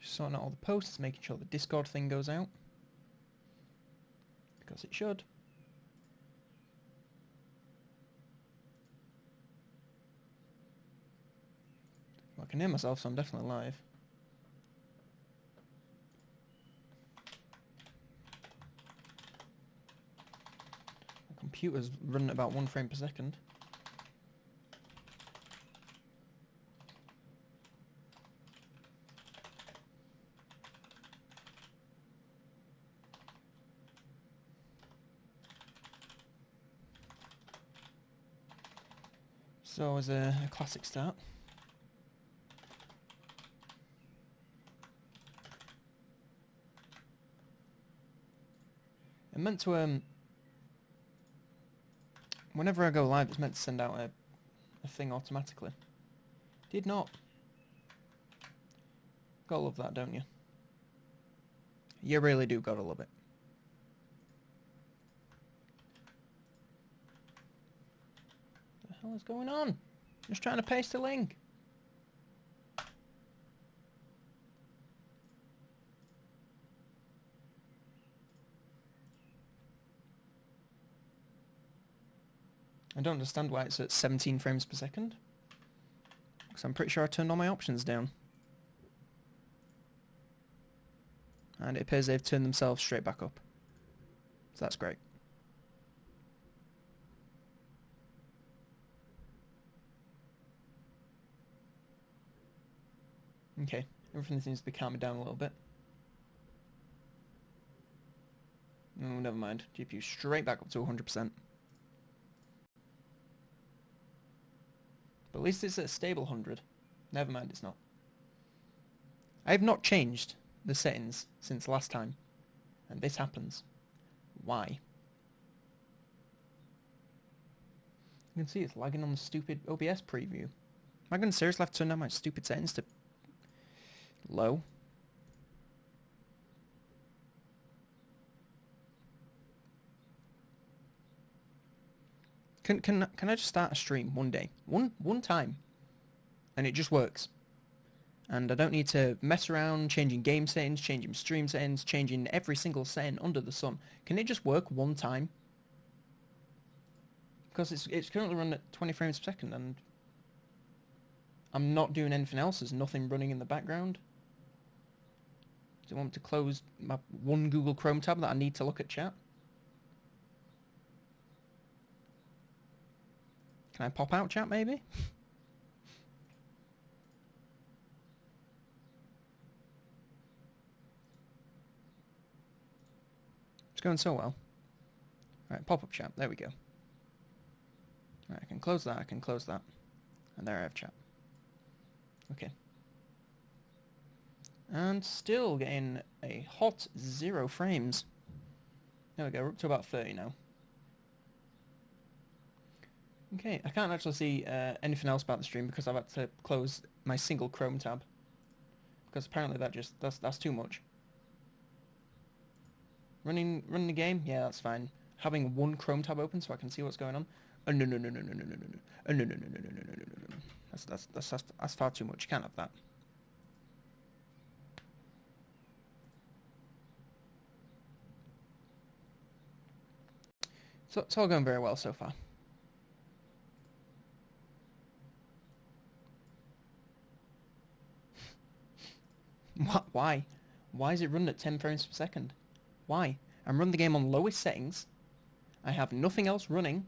Just sorting out all the posts, making sure the Discord thing goes out. Because it should. Well, I can hear myself, so I'm definitely live. My computer's running at about 1 frame per second. So as a classic start. I'm meant to whenever I go live, it's meant to send out a thing automatically. Did not. Gotta love that, don't you? You really do gotta love it. What the hell is going on? Just trying to paste a link. I don't understand why it's at 17 frames per second. Because I'm pretty sure I turned all my options down. And it appears they've turned themselves straight back up. So that's great. Okay, everything seems to be calming down a little bit. Oh, never mind. GPU straight back up to 100%. But at least it's at a stable 100. Never mind, it's not. I have not changed the settings since last time. And this happens. Why? You can see it's lagging on the stupid OBS preview. Am I going to seriously have to turn down my stupid settings to low? Can I just start a stream one day? One time. And it just works. And I don't need to mess around changing game settings, changing stream settings, changing every single setting under the sun. Can it just work one time? Because it's currently running at 20 frames per second and I'm not doing anything else. There's nothing running in the background. Do you want me to close my one Google Chrome tab that I need to look at chat? Can I pop out chat maybe? It's going so well. Alright, pop-up chat. There we go. Alright, I can close that, I can close that. And there I have chat. Okay. And still getting a hot 0 frames. There we go, we're up to about 30 now. Okay, I can't actually see anything else about the stream because I've had to close my single Chrome tab. Because apparently that's too much. Running the game? Yeah, that's fine. Having one Chrome tab open so I can see what's going on. Oh, no. No. That's far too much. You can't have that. So it's all going very well so far. What? Why? Why is it running at 10 frames per second? Why? I'm running the game on lowest settings. I have nothing else running.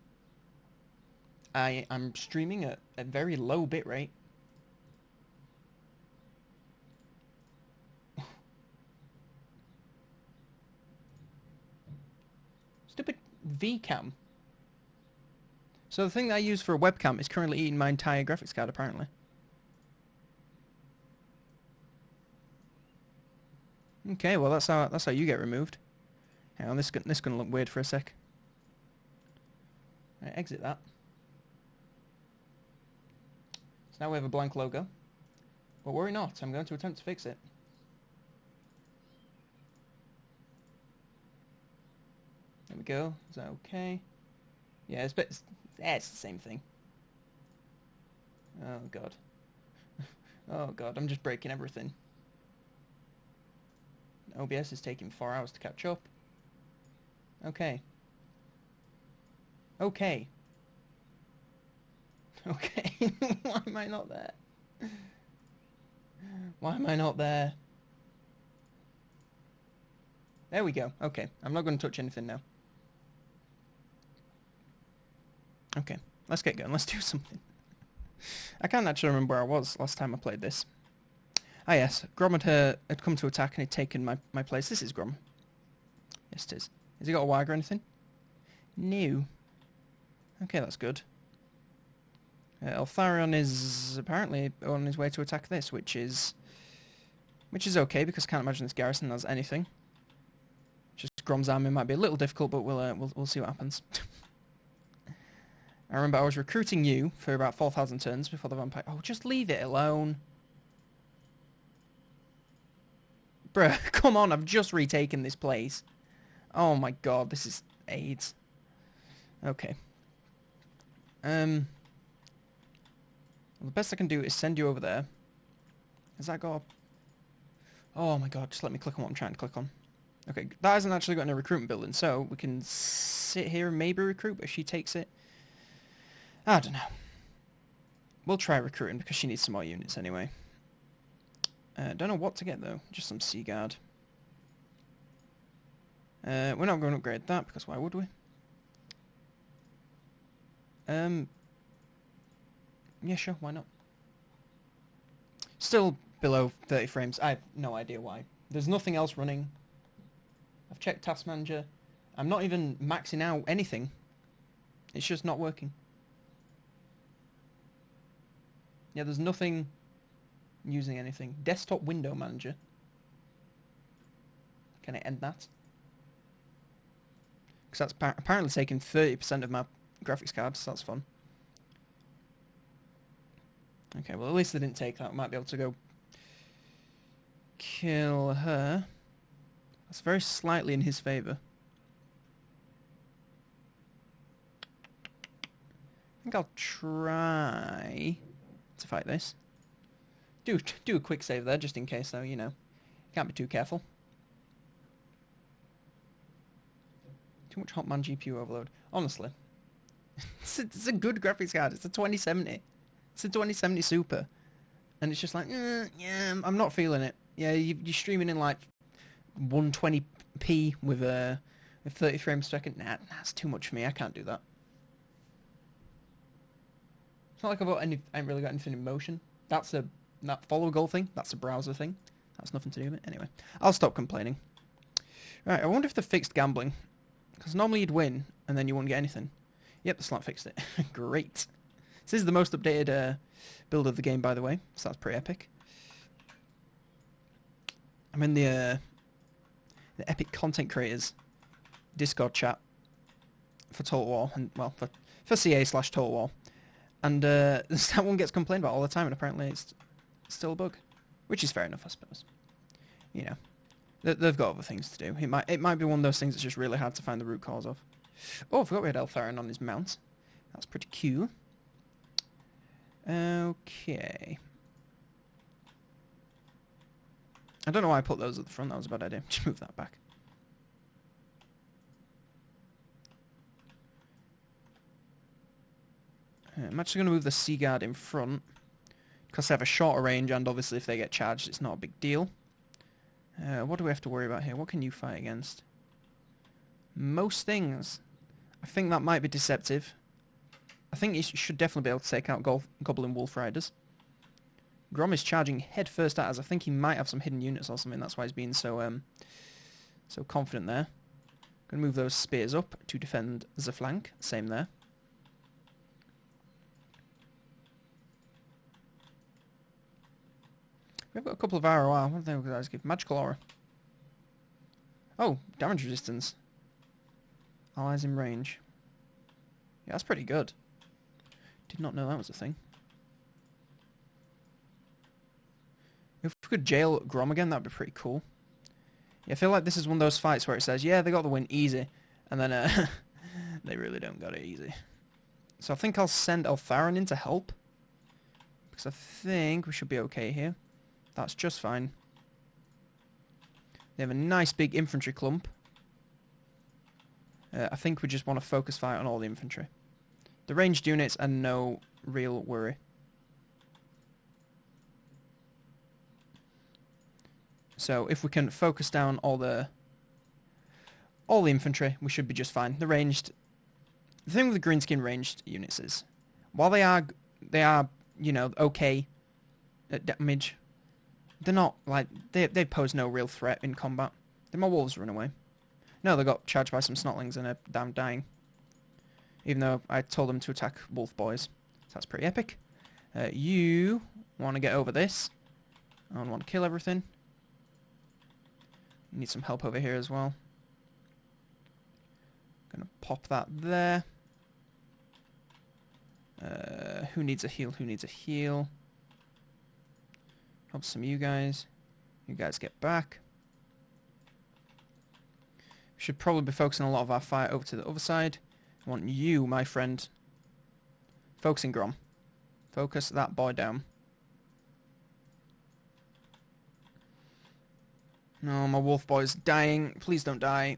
I'm streaming at a very low bitrate. Stupid VCam. So the thing that I use for a webcam is currently eating my entire graphics card, apparently. Okay, well that's how you get removed. Hang on, this gonna look weird for a sec. Right, exit that. So now we have a blank logo. But worry not, I'm going to attempt to fix it. There we go. Is that okay? Yeah, it's the same thing. Oh, God. Oh, God, I'm just breaking everything. OBS is taking 4 hours to catch up. Okay. Okay. Okay. Why am I not there? Why am I not there? There we go. Okay. I'm not going to touch anything now. Okay. Let's get going. Let's do something. I can't actually remember where I was last time I played this. Ah, yes. Grom had come to attack and had taken my place. This is Grom. Yes, it is. Has he got a wag or anything? No. Okay, that's good. Eltharion is apparently on his way to attack this, which is okay because I can't imagine this garrison has anything. Just Grom's army might be a little difficult, but we'll see what happens. I remember I was recruiting you for about 4,000 turns before the vampire. Oh, just leave it alone, bruh. Come on, I've just retaken this place. Oh my God, this is AIDS. Okay. Well, the best I can do is send you over there. Has that got... Oh my God, just let me click on what I'm trying to click on. Okay, that hasn't actually got any recruitment building, so we can sit here and maybe recruit, but if she takes it... I don't know. We'll try recruiting because she needs some more units anyway. Don't know what to get though, just some Sea Guard. We're not going to upgrade that because why would we? Yeah, sure, why not? Still below 30 frames. I have no idea why. There's nothing else running. I've checked Task Manager. I'm not even maxing out anything. It's just not working. Yeah, there's nothing using anything. Desktop Window Manager. Can I end that? Because that's apparently taking 30% of my graphics card, so that's fun. Okay, well at least they didn't take that. We might be able to go kill her. That's very slightly in his favour. I think I'll try to fight this. Do a quick save there, just in case though, you know. Can't be too careful. Too much Hotman GPU overload. Honestly. It's a good graphics card. It's a 2070. It's a 2070 Super. And it's just like, yeah, I'm not feeling it. Yeah, you're streaming in like 120p with 30 frames per second. Nah, that's too much for me. I can't do that. It's not like I ain't really got anything in motion. That follow goal thing, that's a browser thing. That's nothing to do with it. Anyway, I'll stop complaining. Right, I wonder if they fixed gambling. Because normally you'd win, and then you wouldn't get anything. Yep, the slot fixed it. Great. This is the most updated build of the game, by the way, so that's pretty epic. I'm in the Epic Content Creators Discord chat for Total War, and well, for CA/Total War. And that one gets complained about all the time, and apparently it's still a bug. Which is fair enough, I suppose. You know, they've got other things to do. It might be one of those things that's just really hard to find the root cause of. Oh, I forgot we had Eltharion on his mount. That's pretty cool. Okay. I don't know why I put those at the front. That was a bad idea. Just move that back. I'm actually going to move the Sea Guard in front because they have a shorter range, and obviously if they get charged, it's not a big deal. What do we have to worry about here? What can you fight against? Most things. I think that might be deceptive. I think you should definitely be able to take out Goblin Wolf Riders. Grom is charging head first at us. I think he might have some hidden units or something. That's why he's being so confident there. Going to move those spears up to defend the flank. Same there. We've got a couple of ROR. What do they guys give? Magical Aura. Oh, damage resistance. Allies in range. Yeah, that's pretty good. Did not know that was a thing. If we could jail Grom again, that'd be pretty cool. Yeah, I feel like this is one of those fights where it says, yeah, they got the win easy. And then they really don't got it easy. So I think I'll send Eltharion in to help. because I think we should be okay here. That's just fine. They have a nice big infantry clump. I think we just want to focus fire on all the infantry. The ranged units are no real worry. So if we can focus down all the infantry, we should be just fine. The ranged... The thing with the greenskin ranged units is, while they are, you know, okay at damage, they're not, like, they pose no real threat in combat. Did my wolves run away? No, they got charged by some snotlings and are damn dying. Even though I told them to attack wolf boys. So that's pretty epic. You want to get over this. I want to kill everything. Need some help over here as well. Gonna pop that there. Who needs a heal? Who needs a heal? Help some of you guys. You guys get back. We should probably be focusing a lot of our fire over to the other side. I want you, my friend. Focusing Grom. Focus that boy down. No, my wolf boy's dying. Please don't die.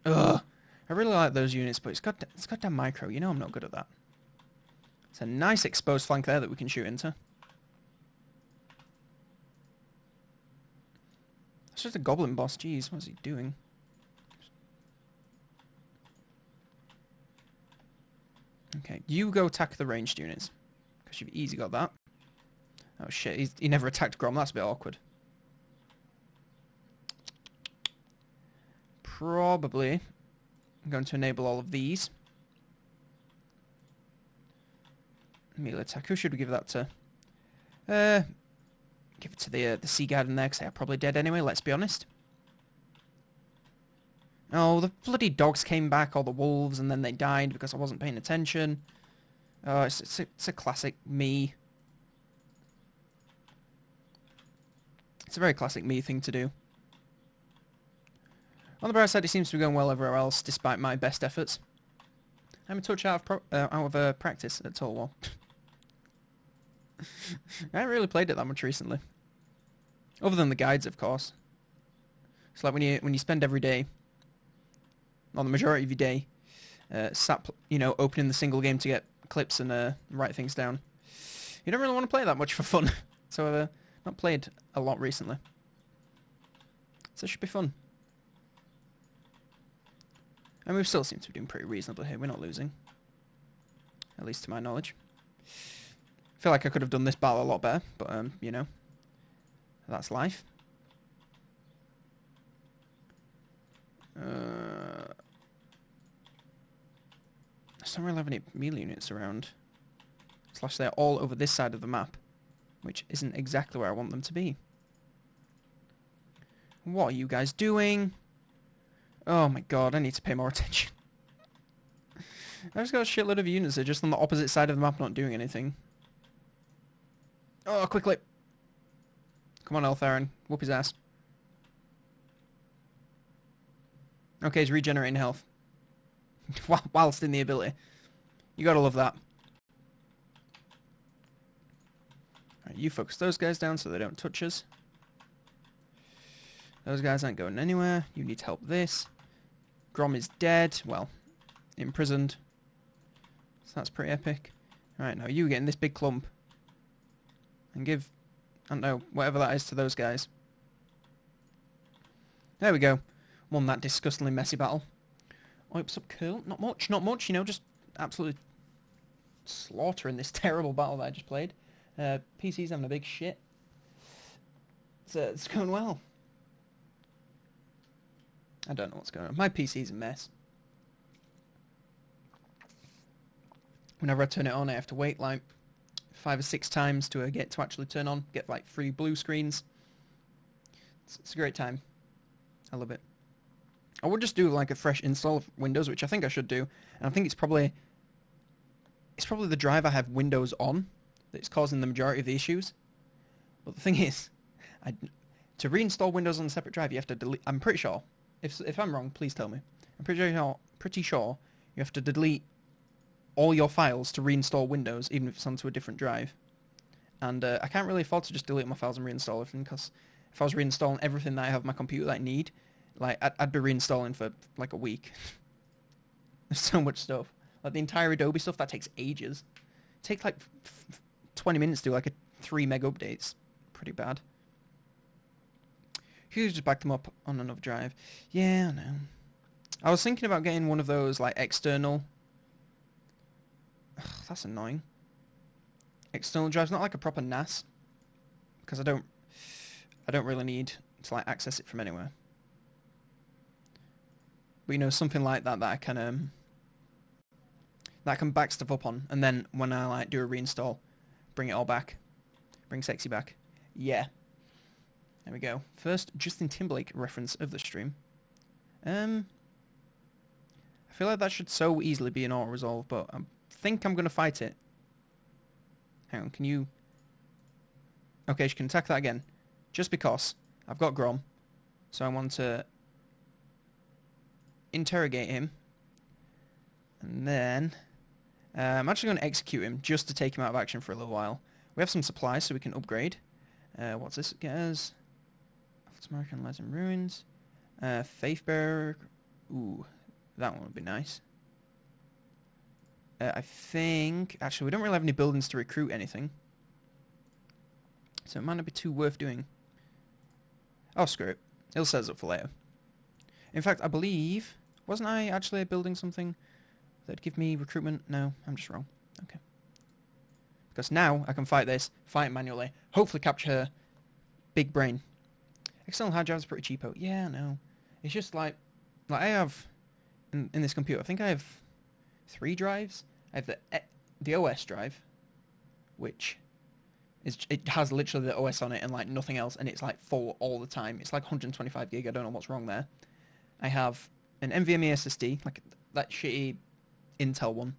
Ugh. I really like those units, but it's goddamn micro. You know I'm not good at that. It's a nice exposed flank there that we can shoot into. It's just a goblin boss. Jeez, what's he doing? Okay, you go attack the ranged units. Because you've easy got that. Oh shit, he never attacked Grom. That's a bit awkward. Probably I'm going to enable all of these. Melee attack. Who should we give that to? Give it to the Sea Guard in there, because they're probably dead anyway, let's be honest. Oh, the bloody dogs came back, or the wolves, and then they died because I wasn't paying attention. Oh, it's a classic me. It's a very classic me thing to do. On the bright side, it seems to be going well everywhere else, despite my best efforts. I'm a touch out of practice at all. Well, I haven't really played it that much recently. Other than the guides, of course. It's like when you spend every day, or the majority of your day, opening the single game to get clips and write things down. You don't really want to play that much for fun. So I've not played a lot recently. So it should be fun. And we still seem to be doing pretty reasonably here. We're not losing. At least to my knowledge. I feel like I could have done this battle a lot better, but, you know, that's life. I don't really have any melee units around. Slash, they're all over this side of the map, which isn't exactly where I want them to be. What are you guys doing? Oh my god, I need to pay more attention. I've just got a shitload of units that are just on the opposite side of the map not doing anything. Oh, quickly! Come on, Eltharion. Whoop his ass. Okay, he's regenerating health. Whilst in the ability. You gotta love that. Alright, you focus those guys down so they don't touch us. Those guys aren't going anywhere. You need to help this. Grom is dead. Well, imprisoned. So that's pretty epic. Alright, now you get in this big clump. And give, I don't know, whatever that is to those guys. There we go. Won that disgustingly messy battle. Wipes up cool. Not much, you know, just absolutely slaughtering this terrible battle that I just played. PC's having a big shit. So it's going well. I don't know what's going on. My PC's a mess. Whenever I turn it on, I have to wait like 5 or 6 times to get to actually turn on. Get like 3 blue screens. It's a great time. I love it. I would just do like a fresh install of Windows, which I think I should do. And I think it's probably the drive I have Windows on that's causing the majority of the issues. But the thing is, to reinstall Windows on a separate drive, you have to delete. I'm pretty sure. If I'm wrong, please tell me. I'm pretty sure you have to delete all your files to reinstall Windows, even if it's onto a different drive. And I can't really afford to just delete my files and reinstall everything, because if I was reinstalling everything that I have on my computer that I need, like, I'd be reinstalling for, like, a week. There's so much stuff. Like, the entire Adobe stuff, that takes ages. It takes, like, 20 minutes to do, like, a 3 meg updates. Pretty bad. You could just back them up on another drive. Yeah, I know. I was thinking about getting one of those, like, external... Ugh, that's annoying. External drives, not like a proper NAS. Because I don't really need to, like, access it from anywhere. But, you know, something like that that I can back stuff up on, and then when I, like, do a reinstall, bring it all back. Bring sexy back. Yeah. There we go. First Justin Timberlake reference of the stream. I feel like that should so easily be an auto-resolve, but I think I'm going to fight it. Hang on, can you... Okay, she can attack that again. Just because I've got Grom, so I want to interrogate him. And then... I'm actually going to execute him just to take him out of action for a little while. We have some supplies so we can upgrade. What's this get us? American Lies in Ruins. Faithbearer. Ooh, that one would be nice. I think... Actually, we don't really have any buildings to recruit anything. So it might not be too worth doing. Oh, screw it. It'll set us up for later. In fact, I believe... Wasn't I actually building something that'd give me recruitment? No, I'm just wrong. Okay. Because now I can fight this, fight manually, hopefully capture her. Big brain. External hard drives are pretty cheapo. Yeah, I know. It's just like I have in this computer, I think I have 3 drives. I have the OS drive, which it has literally the OS on it and like nothing else, and it's like full all the time. It's like 125 gig. I don't know what's wrong there. I have an NVMe SSD, like that shitty Intel one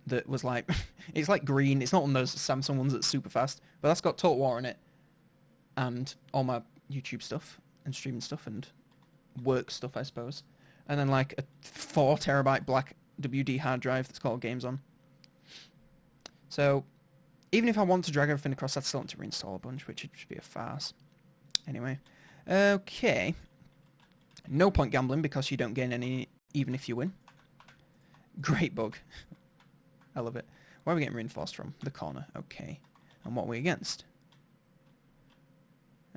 that was like it's like green. It's not one of those Samsung ones that's super fast, but that's got Total War on it and all my YouTube stuff and streaming stuff and work stuff, I suppose. And then like a 4 terabyte black WD hard drive that's got all games on. So even if I want to drag everything across, I'd still want to reinstall a bunch, which would just be a farce. Anyway, okay. No point gambling because you don't gain any even if you win. Great bug. I love it. Where are we getting reinforced from? The corner. Okay. And what are we against?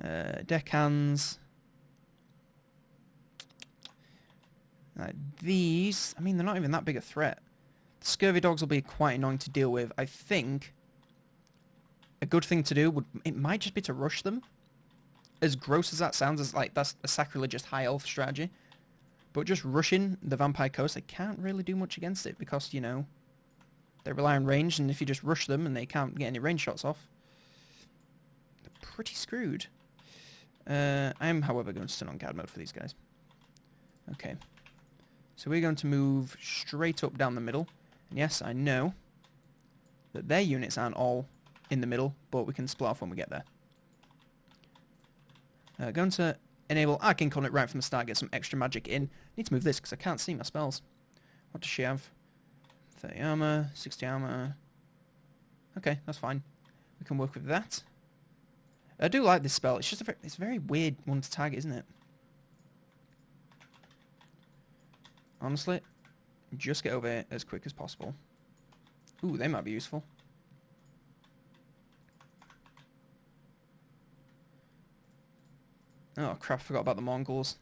Deckhands. These, I mean, they're not even that big a threat. The scurvy dogs will be quite annoying to deal with. I think a good thing to do it might just be to rush them. As gross as that sounds, as like that's a sacrilegious high elf strategy. But just rushing the Vampire Coast, they can't really do much against it because, you know, they rely on range, and if you just rush them and they can't get any range shots off, they're pretty screwed. I am, however, going to turn on guard mode for these guys. Okay. So we're going to move straight up down the middle. And yes, I know that their units aren't all in the middle, but we can split off when we get there. Going to enable Arcane Covenant right from the start, get some extra magic in. Need to move this because I can't see my spells. What does she have? 30 armor, 60 armor. Okay, that's fine. We can work with that. I do like this spell. It's just it's a very weird one to target, isn't it? Honestly, just get over here as quick as possible. Ooh, they might be useful. Oh crap, I forgot about the Mongols.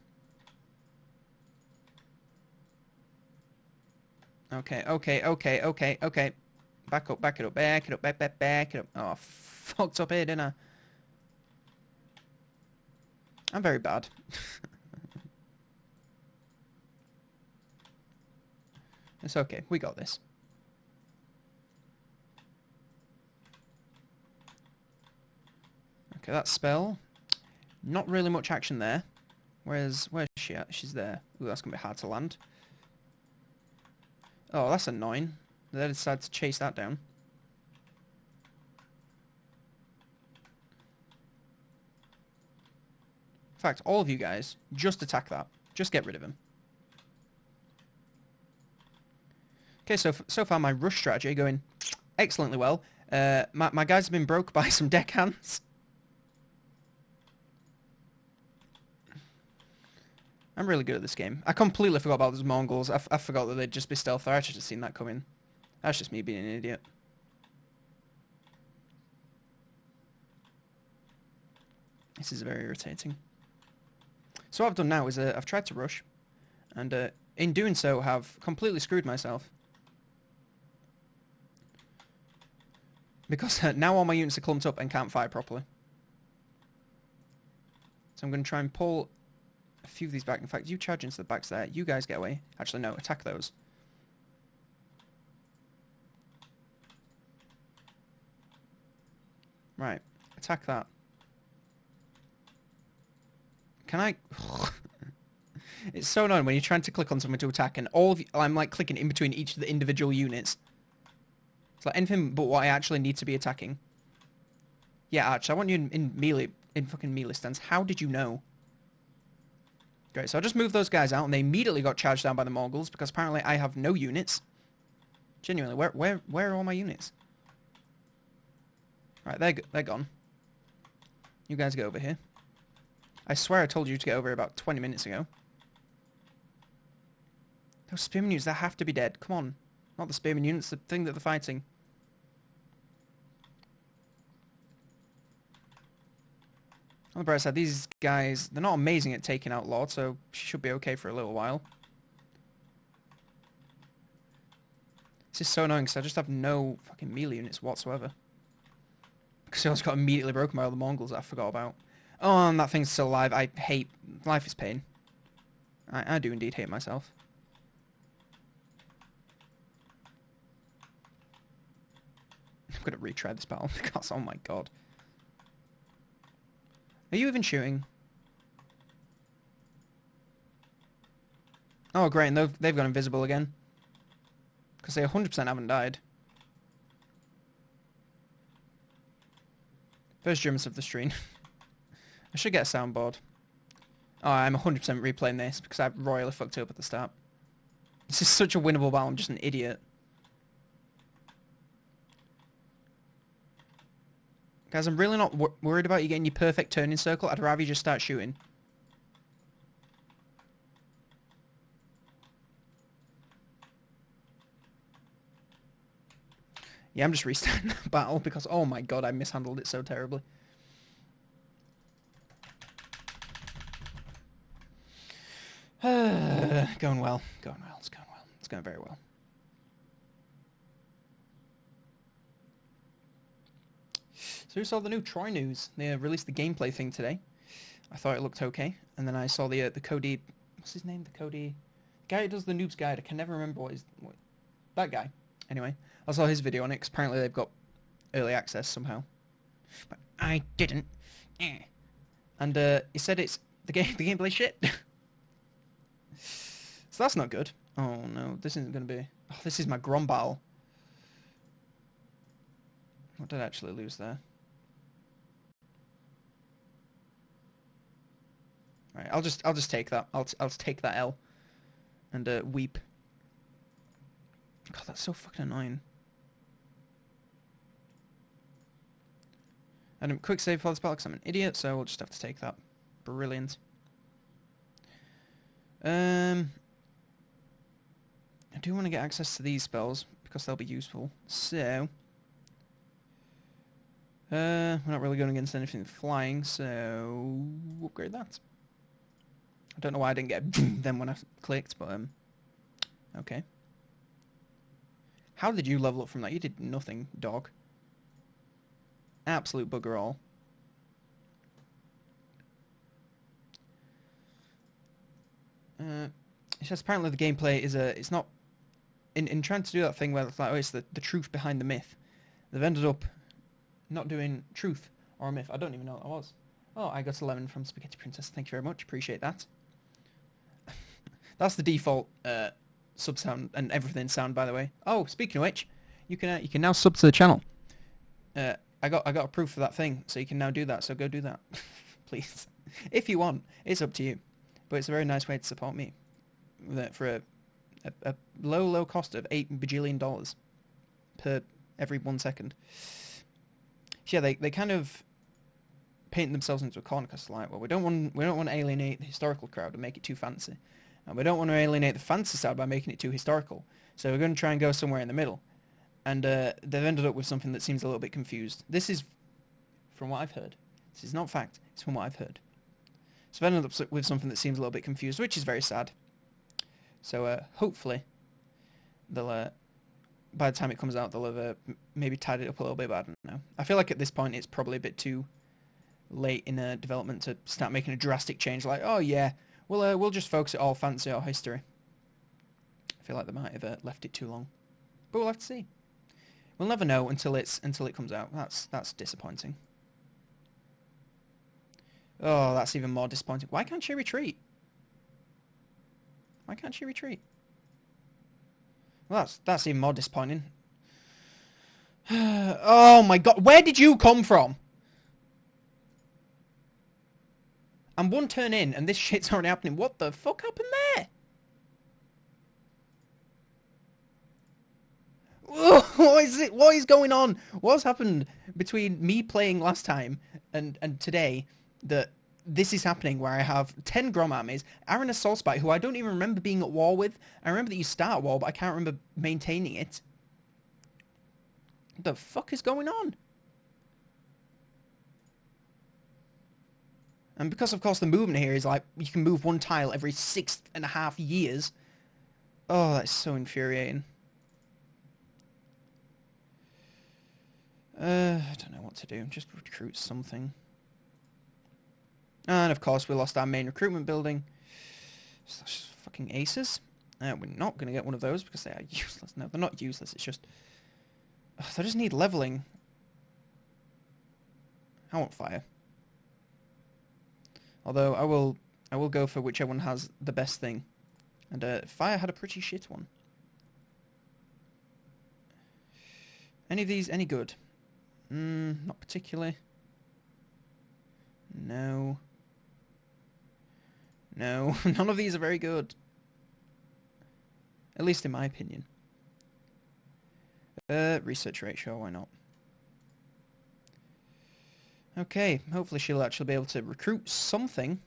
Okay. Back up, back it up. Back it up. Oh, fucked up here, didn't I? I'm very bad. It's okay, we got this. Okay, that spell. Not really much action there. Where's she at? She's there. Ooh, that's gonna be hard to land. Oh, that's annoying. They decided to chase that down. In fact, all of you guys, just attack that. Just get rid of him. Okay, so far my rush strategy going excellently well. My guys have been broke by some deckhands. I'm really good at this game. I completely forgot about those Mongols. I forgot that they'd just be stealth there. I should have seen that coming. That's just me being an idiot. This is very irritating. So what I've done now is I've tried to rush, and in doing so have completely screwed myself. Because now all my units are clumped up and can't fire properly. So I'm going to try and pull a few of these back. In fact, you charge into the backs there. You guys get away. Actually, no, attack those. Right, attack that. Can I... It's so annoying when you're trying to click on something to attack and all of you, I'm like clicking in between each of the individual units. It's like anything but what I actually need to be attacking. Yeah, Arch, I want you in melee, in fucking melee stance. How did you know? Great, so I just moved those guys out and they immediately got charged down by the Mongols because apparently I have no units. Genuinely, where are all my units? Right, they're gone. You guys go over here. I swear I told you to get over here about 20 minutes ago. Those spearman units, they have to be dead. Come on. Not the spearman units, the thing that they're fighting. On the bright side, these guys, they're not amazing at taking out Lord, so she should be okay for a little while. This is so annoying because I just have no fucking melee units whatsoever. Because I also got immediately broken by all the Mongols that I forgot about. Oh, and that thing's still alive. I hate... Life is pain. I do indeed hate myself. I'm going to retry this battle because, oh my god. Are you even shooting? Oh, great, and they've gone invisible again. Because they 100% haven't died. First Germans of the stream. I should get a soundboard. Oh, I'm 100% replaying this because I royally fucked up at the start. This is such a winnable battle, I'm just an idiot. Guys, I'm really not worried about you getting your perfect turning circle. I'd rather you just start shooting. Yeah, I'm just restarting the battle because, oh my god, I mishandled it so terribly. Going well. Going well. It's going well. It's going very well. So who saw the new Troy news? They released the gameplay thing today. I thought it looked okay. And then I saw the Cody... What's his name? The Cody... The guy who does the Noob's Guide. I can never remember what his... That guy. Anyway, I saw his video on it because apparently they've got early access somehow. But I didn't. And he said it's... The gameplay shit. So that's not good. Oh no, this isn't going to be... Oh, this is my Grom battle. What did I actually lose there? Right, I'll just take that. I'll take that L. And weep. God, that's so fucking annoying. And quick save for this battle because I'm an idiot, so we'll just have to take that. Brilliant. I do want to get access to these spells because they'll be useful. So we're not really going against anything flying, so upgrade that. I don't know why I didn't get them when I clicked, but okay. How did you level up from that? You did nothing, dog. Absolute bugger all. It's just apparently the gameplay is it's not in trying to do that thing where it's like, oh, it's the truth behind the myth. They've ended up not doing truth or a myth. I don't even know what that was. Oh, I got 11 from Spaghetti Princess. Thank you very much. Appreciate that. That's the default sub sound and everything sound, by the way. Oh, speaking of which, you can now sub to the channel. I got a proof for that thing, so you can now do that. So go do that, please. If you want, it's up to you. But it's a very nice way to support me for a low cost of $8 bajillion per every 1 second. So yeah, they kind of paint themselves into a corner because like, well, we don't want to alienate the historical crowd and make it too fancy, and we don't want to alienate the fancy side by making it too historical. So we're going to try and go somewhere in the middle, and they've ended up with something that seems a little bit confused. This is from what I've heard. This is not fact. It's from what I've heard. So they've ended up with something that seems a little bit confused, which is very sad. So hopefully they'll by the time it comes out, they'll have maybe tied it up a little bit, but I don't know. I feel like at this point it's probably a bit too late in development to start making a drastic change. Like, oh yeah, we'll just focus it all fancy or history. I feel like they might have left it too long, but we'll have to see. We'll never know until it comes out. That's disappointing. Oh, that's even more disappointing. Why can't she retreat? Why can't she retreat? Well, that's even more disappointing. Oh my god, where did you come from? I'm 1 turn in and this shit's already happening. What the fuck happened there? What is it? What is going on? What's happened between me playing last time and today that this is happening, where I have 10 Grom armies, Aaron a Soulspite, who I don't even remember being at war with. I remember that you start a war, but I can't remember maintaining it. What the fuck is going on? And because, of course, the movement here is like, you can move 1 tile every 6.5 years. Oh, that's so infuriating. I don't know what to do. Just recruit something. And, of course, we lost our main recruitment building. Slash fucking aces. We're not going to get one of those because they are useless. No, they're not useless. It's just... they just need leveling. I want fire. Although, I will go for whichever one has the best thing. And fire had a pretty shit one. Any of these any good? Not particularly. No. No, none of these are very good. At least in my opinion. Research rate, sure, why not? Okay, hopefully she'll actually be able to recruit something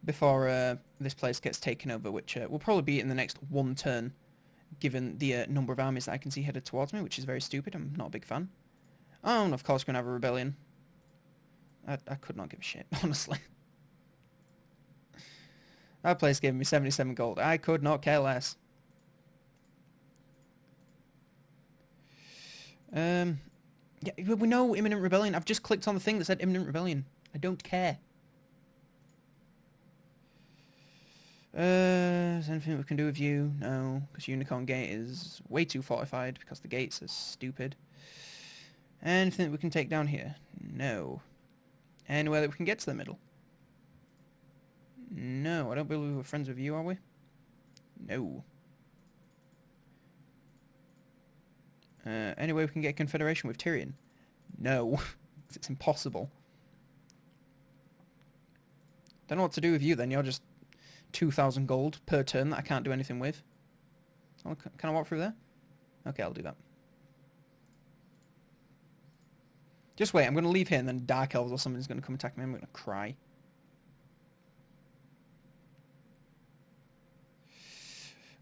before this place gets taken over, which will probably be in the next 1 turn, given the number of armies that I can see headed towards me, which is very stupid. I'm not a big fan. Oh, and of course we're going to have a rebellion. I could not give a shit, honestly. That place gave me 77 gold. I could not care less. Yeah, we know imminent rebellion. I've just clicked on the thing that said imminent rebellion. I don't care. Is there anything we can do with you? No, because Unicorn Gate is way too fortified because the gates are stupid. Anything that we can take down here? No. Anywhere that we can get to the middle? No, I don't believe we're friends with you, are we? No. Any way we can get a confederation with Tyrion? No. It's impossible. Don't know what to do with you then. You're just 2,000 gold per turn that I can't do anything with. Oh, can I walk through there? Okay, I'll do that. Just wait, I'm going to leave here and then Dark Elves or something's going to come attack me. I'm going to cry.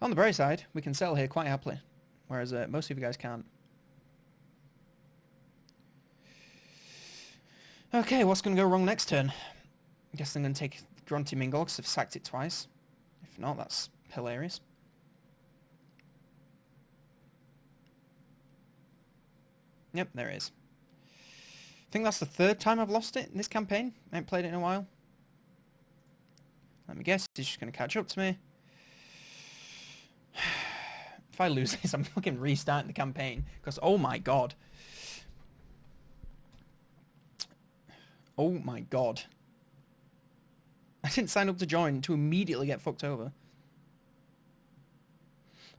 On the bright side, we can settle here quite happily. Whereas most of you guys can't. Okay, what's going to go wrong next turn? I guess I'm going to take Grunty Mingle because I've sacked it twice. If not, that's hilarious. Yep, there it is. I think that's the 3rd time I've lost it in this campaign. I haven't played it in a while. Let me guess, he's just going to catch up to me. If I lose this, I'm fucking restarting the campaign. Because, oh my god. Oh my god. I didn't sign up to join to immediately get fucked over.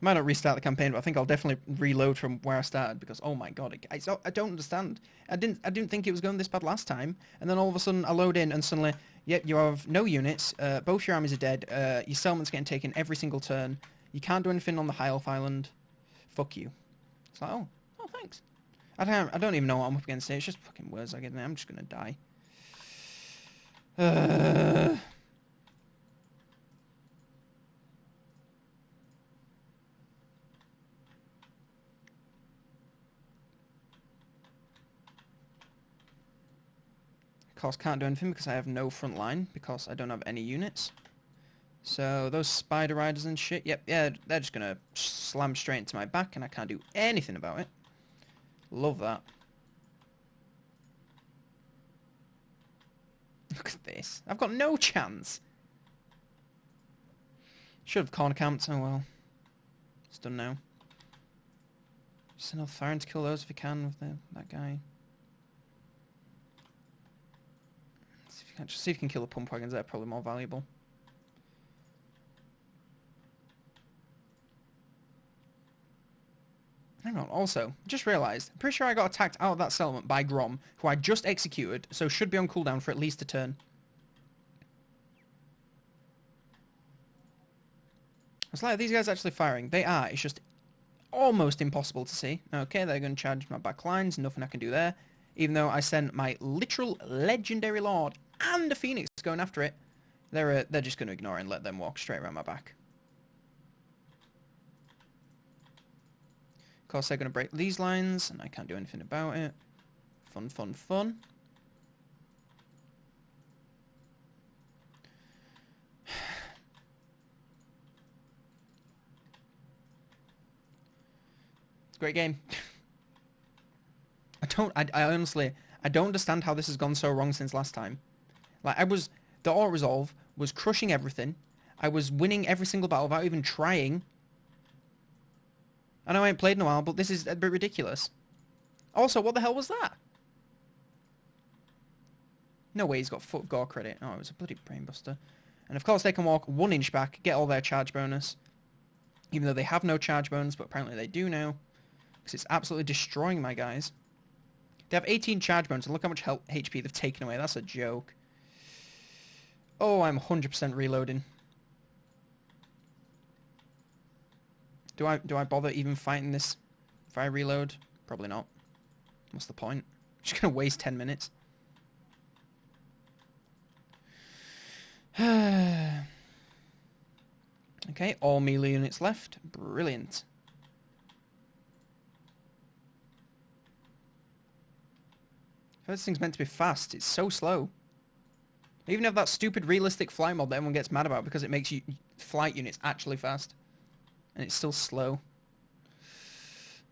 I might not restart the campaign, but I think I'll definitely reload from where I started because oh my god, I don't understand. I didn't think it was going this bad last time, and then all of a sudden I load in and suddenly, yep, you have no units. Both your armies are dead. Your settlement's getting taken every single turn. You can't do anything on the high elf island. Fuck you. It's like, oh, thanks. I don't even know what I'm up against here. It's just fucking words I get in there. I'm just gonna die. Of course, can't do anything because I have no front line, because I don't have any units. So those spider riders and shit, yep, yeah, they're just gonna slam straight into my back and I can't do anything about it. Love that. Look at this. I've got no chance. Should have corner camped. Oh well. It's done now. Just an Eltharion to kill those if you can with that guy. See if you can kill the pump wagons. They're probably more valuable. Hang on, also, just realised, I'm pretty sure I got attacked out of that settlement by Grom, who I just executed, so should be on cooldown for at least a turn. It's like, are these guys actually firing? They are, it's just almost impossible to see. Okay, they're going to charge my back lines, nothing I can do there. Even though I sent my literal legendary lord and a phoenix going after it, they're just going to ignore it and let them walk straight around my back. Of course, they're going to break these lines, and I can't do anything about it. Fun, fun, fun. It's a great game. I honestly, I don't understand how this has gone so wrong since last time. Like, the auto-resolve was crushing everything. I was winning every single battle without even trying. I know I ain't played in a while, but this is a bit ridiculous. Also, what the hell was that? No way he's got foot gore credit. Oh, it was a bloody brainbuster. And of course they can walk 1 inch back, get all their charge bonus. Even though they have no charge bonus, but apparently they do now. Because it's absolutely destroying my guys. They have 18 charge bonus, and look how much HP they've taken away. That's a joke. Oh, I'm 100% reloading. Do I bother even fighting this if I reload? Probably not. What's the point? I'm just gonna waste 10 minutes. Okay, all melee units left. Brilliant. This thing's meant to be fast. It's so slow. I even have that stupid realistic flight mod that everyone gets mad about because it makes flight units actually fast. And it's still slow.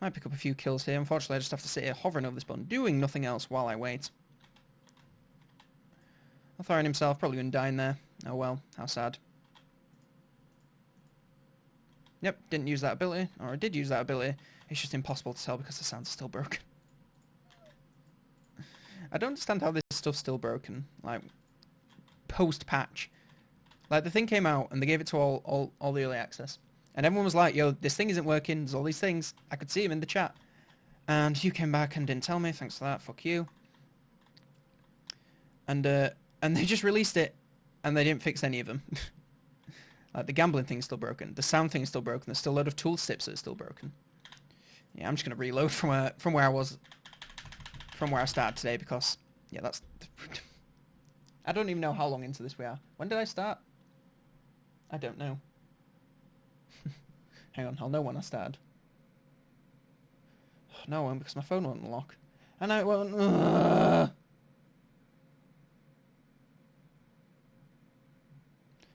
Might pick up a few kills here. Unfortunately, I just have to sit here hovering over this button, doing nothing else while I wait. Eltharion himself probably been dying there. Oh well, how sad. Yep, didn't use that ability. Or I did use that ability. It's just impossible to tell because the sound's still broken. I don't understand how this stuff's still broken. Like, post-patch. Like, the thing came out and they gave it to all the early access. And everyone was like, yo, this thing isn't working. There's all these things. I could see them in the chat. And you came back and didn't tell me. Thanks for that. Fuck you. And they just released it. And they didn't fix any of them. Like, the gambling thing's still broken. The sound thing's still broken. There's still a load of tool tips that are still broken. Yeah, I'm just going to reload from where I was. From where I started today. Because, yeah, that's... I don't even know how long into this we are. When did I start? I don't know. Hang on, I'll know when I started. No, I won't, because my phone won't unlock. And I won't...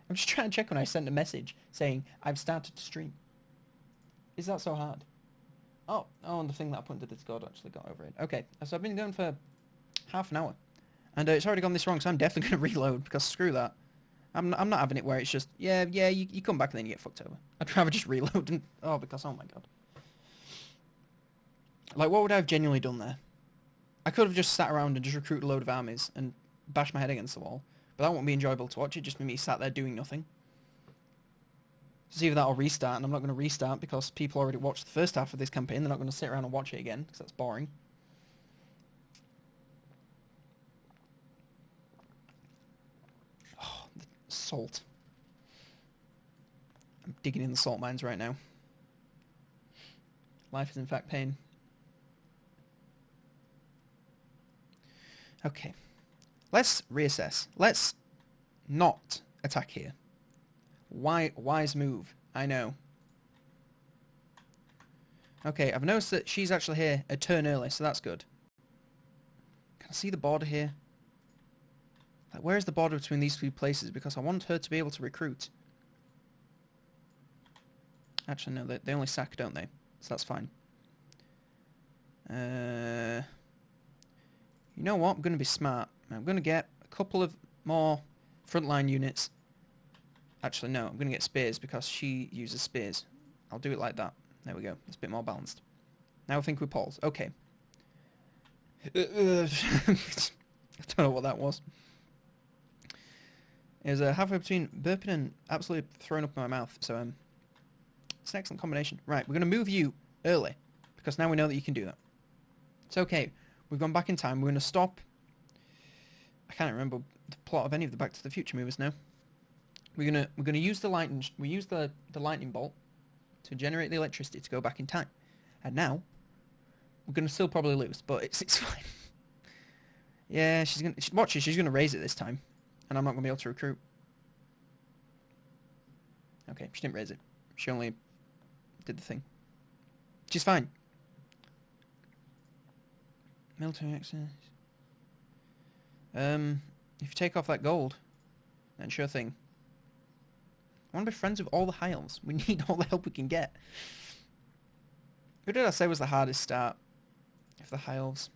I'm just trying to check when I sent a message saying, I've started to stream. Is that so hard? Oh, and the thing that I put into Discord actually got over it. Okay, so I've been going for half an hour. And it's already gone this wrong, so I'm definitely going to reload, because screw that. I'm not having it where it's just, yeah, you come back and then you get fucked over. I'd rather just reload and... Oh, because, oh my god. Like, what would I have genuinely done there? I could have just sat around and just recruited a load of armies and bashed my head against the wall. But that won't be enjoyable to watch. It'd just be me sat there doing nothing. So either that or restart, and I'm not going to restart because people already watched the first half of this campaign. They're not going to sit around and watch it again, because that's boring. Oh, the salt. I'm digging in the salt mines right now. Life is in fact pain. Okay. Let's reassess. Let's not attack here. Wise move. I know. Okay, I've noticed that she's actually here a turn early, so that's good. Can I see the border here? Like, where is the border between these two places? Because I want her to be able to recruit. Actually, no, they only sack, don't they? So that's fine. You know what? I'm going to be smart. I'm going to get a couple of more frontline units. Actually, no, I'm going to get spears because she uses spears. I'll do it like that. There we go. It's a bit more balanced. Now I think we pause. Okay. I don't know what that was. It was halfway between burping and absolutely throwing up in my mouth. So it's an excellent combination. Right, we're going to move you early because now we know that you can do that. It's okay. We've gone back in time. We're going to stop. I can't remember the plot of any of the Back to the Future movies now. We're gonna use the lightning. We use the lightning bolt to generate the electricity to go back in time, and now we're gonna still probably lose, but it's fine. Yeah, watch it. She's gonna raise it this time, and I'm not gonna be able to recruit. Okay, she didn't raise it. She only did the thing. She's fine. Military access. If you take off that gold, then sure thing. I want to be friends with all the high elves. We need all the help we can get. Who did I say was the hardest start? If the high elves.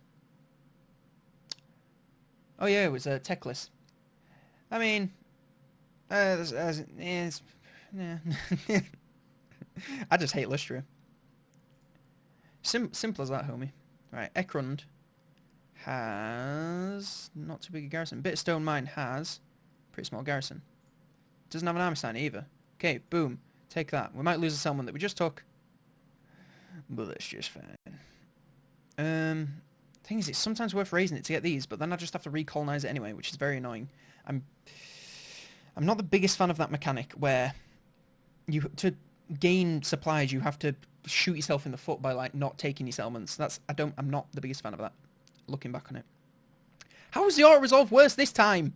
Oh yeah, it was Teclis. I mean, yeah. I just hate Lystria. Simple as that, homie. Right, Ekrund has not too big a garrison. Bit of Stone Mine has pretty small garrison. Doesn't have an army sign either. Okay, boom. Take that. We might lose a settlement that we just took, but that's just fine. Thing is, it's sometimes worth raising it to get these, but then I just have to recolonize it anyway, which is very annoying. I'm not the biggest fan of that mechanic where to gain supplies you have to shoot yourself in the foot by like not taking your settlements. I'm not the biggest fan of that. Looking back on it, how was the auto resolve worse this time?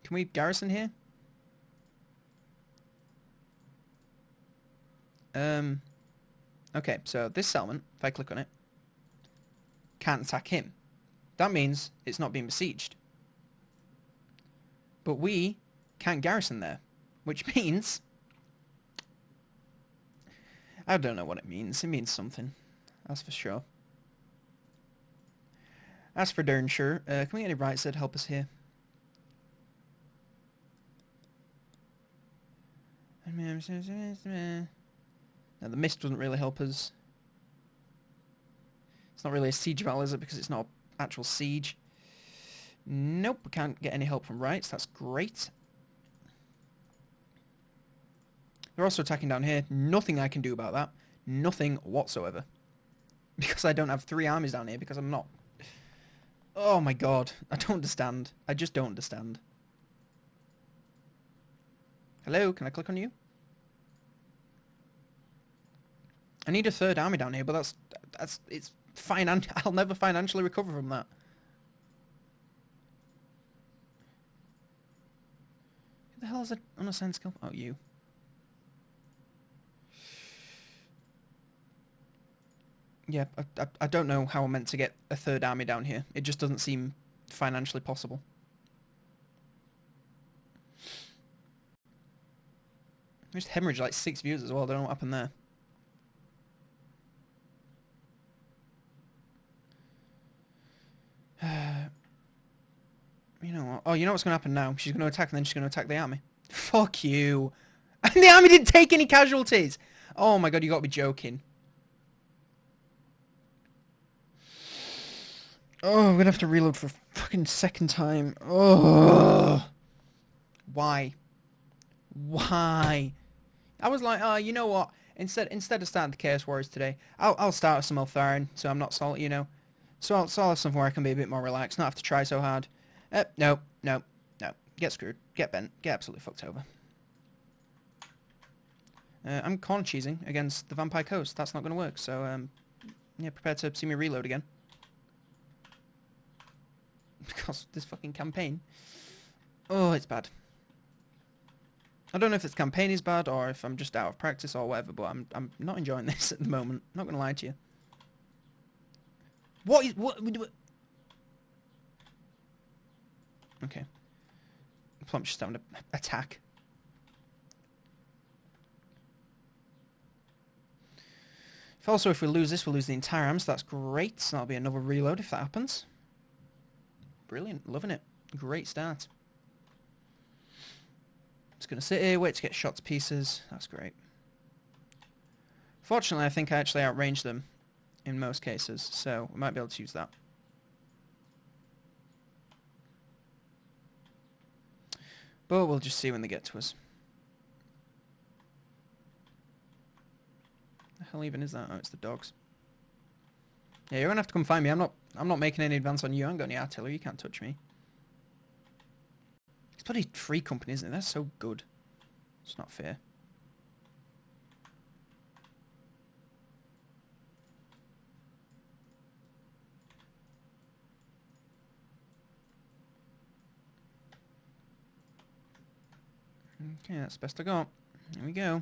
Can we garrison here? Okay, so this settlement, if I click on it, can't attack him. That means it's not being besieged. But we can't garrison there, which means... I don't know what it means. It means something. That's for sure. As for darn sure, can we get any right side help us here? No, the mist doesn't really help us. It's not really a siege val, is it? Because it's not actual siege. Nope, we can't get any help from rights. That's great. They're also attacking down here. Nothing I can do about that. Nothing whatsoever. Because I don't have 3 armies down here, because I'm not... Oh my god. I don't understand. I just don't understand. Hello, can I click on you? I need a 3rd army down here, but it's I'll never financially recover from that. Who the hell is it on a sand skill? Oh, you. Yeah, I don't know how I'm meant to get a 3rd army down here. It just doesn't seem financially possible. I just hemorrhaged like 6 views as well. I don't know what happened there. You know what? Oh, you know what's going to happen now? She's going to attack and then she's going to attack the army. Fuck you. And the army didn't take any casualties. Oh my god, you got to be joking. Oh, I'm going to have to reload for a fucking 2nd time. Oh. Why? Why? I was like, oh, you know what? Instead of starting the Chaos Warriors today, I'll start with some Eltharion, so I'm not salty, you know. So I'll have something where I can be a bit more relaxed, not have to try so hard. No. Get Get screwed. Get bent. Get absolutely fucked over. I'm corner cheesing against the Vampire Coast. That's not going to work. So, yeah, prepare to see me reload again. Because this fucking campaign. Oh, it's bad. I don't know if this campaign is bad or if I'm just out of practice or whatever, but I'm not enjoying this at the moment. I'm not going to lie to you. What? Okay. Plump's just having an attack. If we lose this, we'll lose the entire arm, so that's great. So that'll be another reload if that happens. Brilliant. Loving it. Great start. Just going to sit here, wait to get shot to pieces. That's great. Fortunately, I think I actually outranged them in most cases, so we might be able to use that. But we'll just see when they get to us. The hell even is that? Oh, it's the dogs. Yeah, you're gonna have to come find me. I'm not making any advance on you. I haven't got any artillery. You can't touch me. It's bloody free company, isn't it? That's so good. It's not fair. Okay, that's the best I got. Here we go.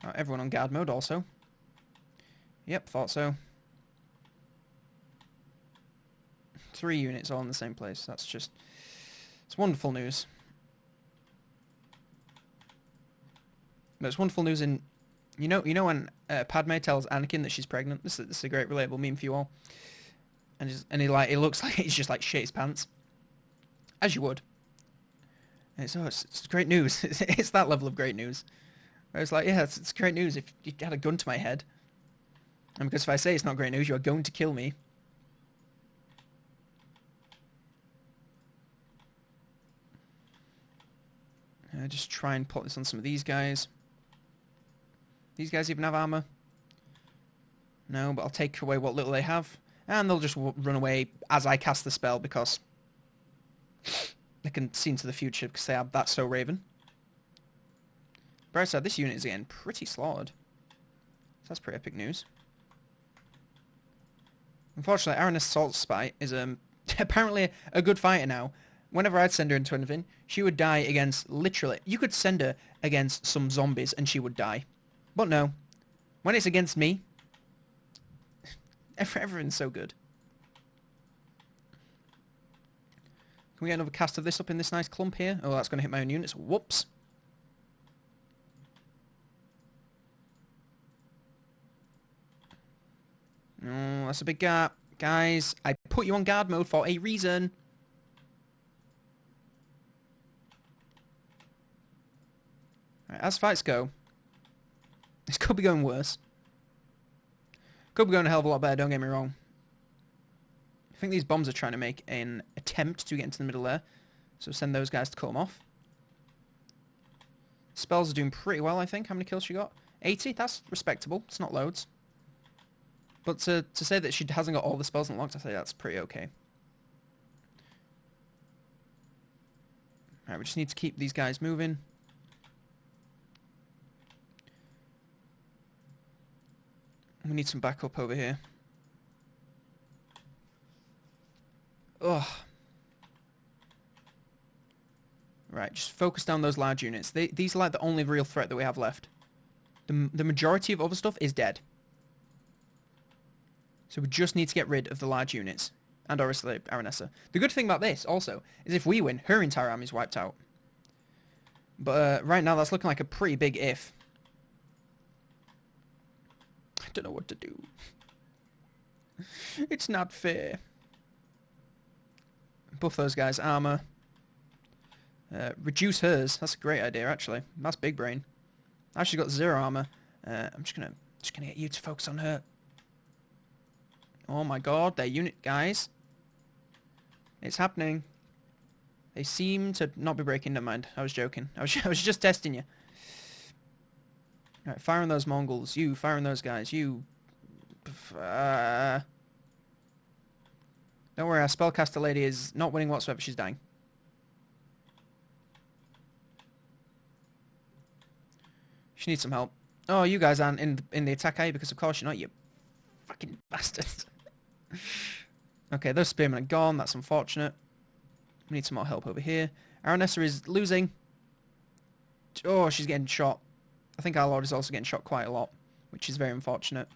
Oh, everyone on guard mode also. Yep, thought so. 3 units all in the same place. That's just... It's wonderful news. But it's wonderful news in... You know when Padme tells Anakin that she's pregnant? This is a great relatable meme for you all. And he looks like he's just like shit his pants. As you would. And it's great news. It's that level of great news. I was like, yeah, it's great news if you had a gun to my head. And because if I say it's not great news, you are going to kill me. Just try and plot this on some of these guys. These guys even have armor? No, but I'll take away what little they have. And they'll just run away as I cast the spell because they can see into the future because they have That's So Raven. Bright side, this unit is getting pretty slaughtered. So that's pretty epic news. Unfortunately, Araness Salt Spite is apparently a good fighter now. Whenever I'd send her into anything, she would die against literally... You could send her against some zombies and she would die. But no. When it's against me, everyone's so good. Can we get another cast of this up in this nice clump here? Oh, that's going to hit my own units. Whoops. Oh, that's a big gap. Guys, I put you on guard mode for a reason. Right, as fights go, this could be going worse. Could be going a hell of a lot better, don't get me wrong. I think these bombs are trying to make an attempt to get into the middle there. So send those guys to cut them off. Spells are doing pretty well, I think. How many kills she got? 80? That's respectable. It's not loads. But to say that she hasn't got all the spells unlocked, I say that's pretty okay. Alright, we just need to keep these guys moving. We need some backup over here. Ugh. Right, just focus down those large units. These are like the only real threat that we have left. The majority of other stuff is dead. So we just need to get rid of the large units. And obviously Aranessa. The good thing about this, also, is if we win, her entire army is wiped out. But right now that's looking like a pretty big if. I don't know what to do. It's not fair. Buff those guys' armor. Reduce hers. That's a great idea, actually. That's big brain. I've actually got 0 armor. I'm just gonna get you to focus on her. Oh my god, their unit, guys. It's happening. They seem to not be breaking. Never mind. I was joking. I was just testing you. Alright, fire on those Mongols. You, fire on those guys. You. Don't worry, our spellcaster lady is not winning whatsoever. She's dying. She needs some help. Oh, you guys aren't in the attack, are you? Because of course you're not, you fucking bastards. Okay, those spearmen are gone. That's unfortunate. We need some more help over here. Aranessa is losing. Oh, she's getting shot. I think our Lord is also getting shot quite a lot, which is very unfortunate.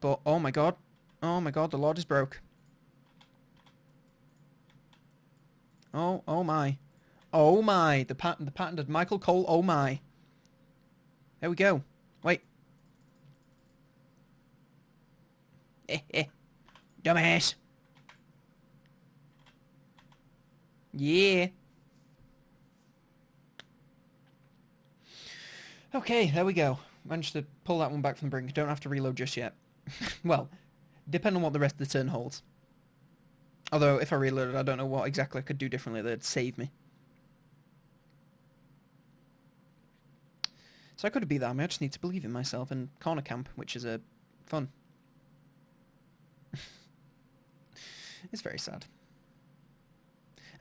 But, oh my god. Oh my god, the Lord is broke. Oh, oh my. Oh my. The patented Michael Cole, oh my. There we go. Wait. Dumbass. Yeah. Okay, there we go. Managed to pull that one back from the brink. Don't have to reload just yet. Well, depending on what the rest of the turn holds. Although, if I reloaded, I don't know what exactly I could do differently that'd save me. So I could be that army. I just need to believe in myself and corner camp, which is fun. It's very sad.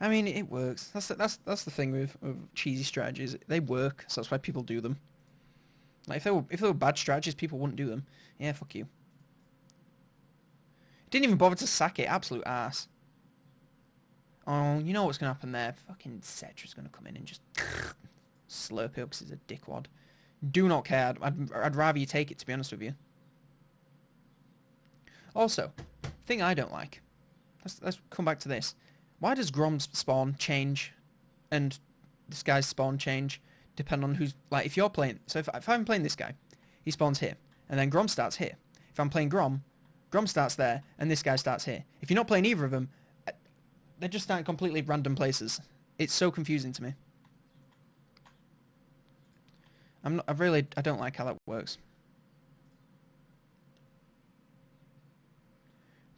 I mean, it works. That's the thing with cheesy strategies. They work, so that's why people do them. Like if they were bad strategies, people wouldn't do them. Yeah, fuck you. Didn't even bother to sack it. Absolute ass. Oh, you know what's gonna happen there? Fucking Cetra's gonna come in and just slurp it up because he's a dickwad. Do not care. I'd rather you take it, to be honest with you. Also, thing I don't like. Let's come back to this. Why does Grom's spawn change and this guy's spawn change depend on who's... Like, if you're playing... So if I'm playing this guy, he spawns here, and then Grom starts here. If I'm playing Grom starts there, and this guy starts here. If you're not playing either of them, they just start in completely random places. It's so confusing to me. I don't like how that works.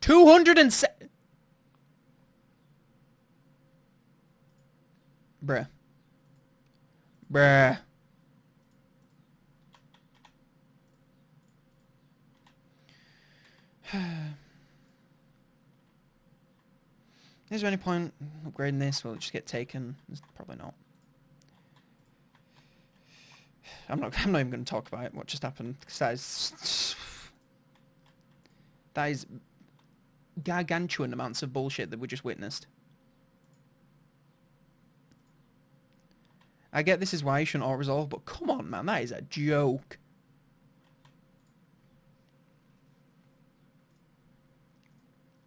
207... Bruh. Bruh. Is there any point upgrading this? Will it just get taken? It's probably not. I'm not even going to talk about it, what just happened, because that is gargantuan amounts of bullshit that we just witnessed. I get this is why you shouldn't auto-resolve, but come on, man, that is a joke.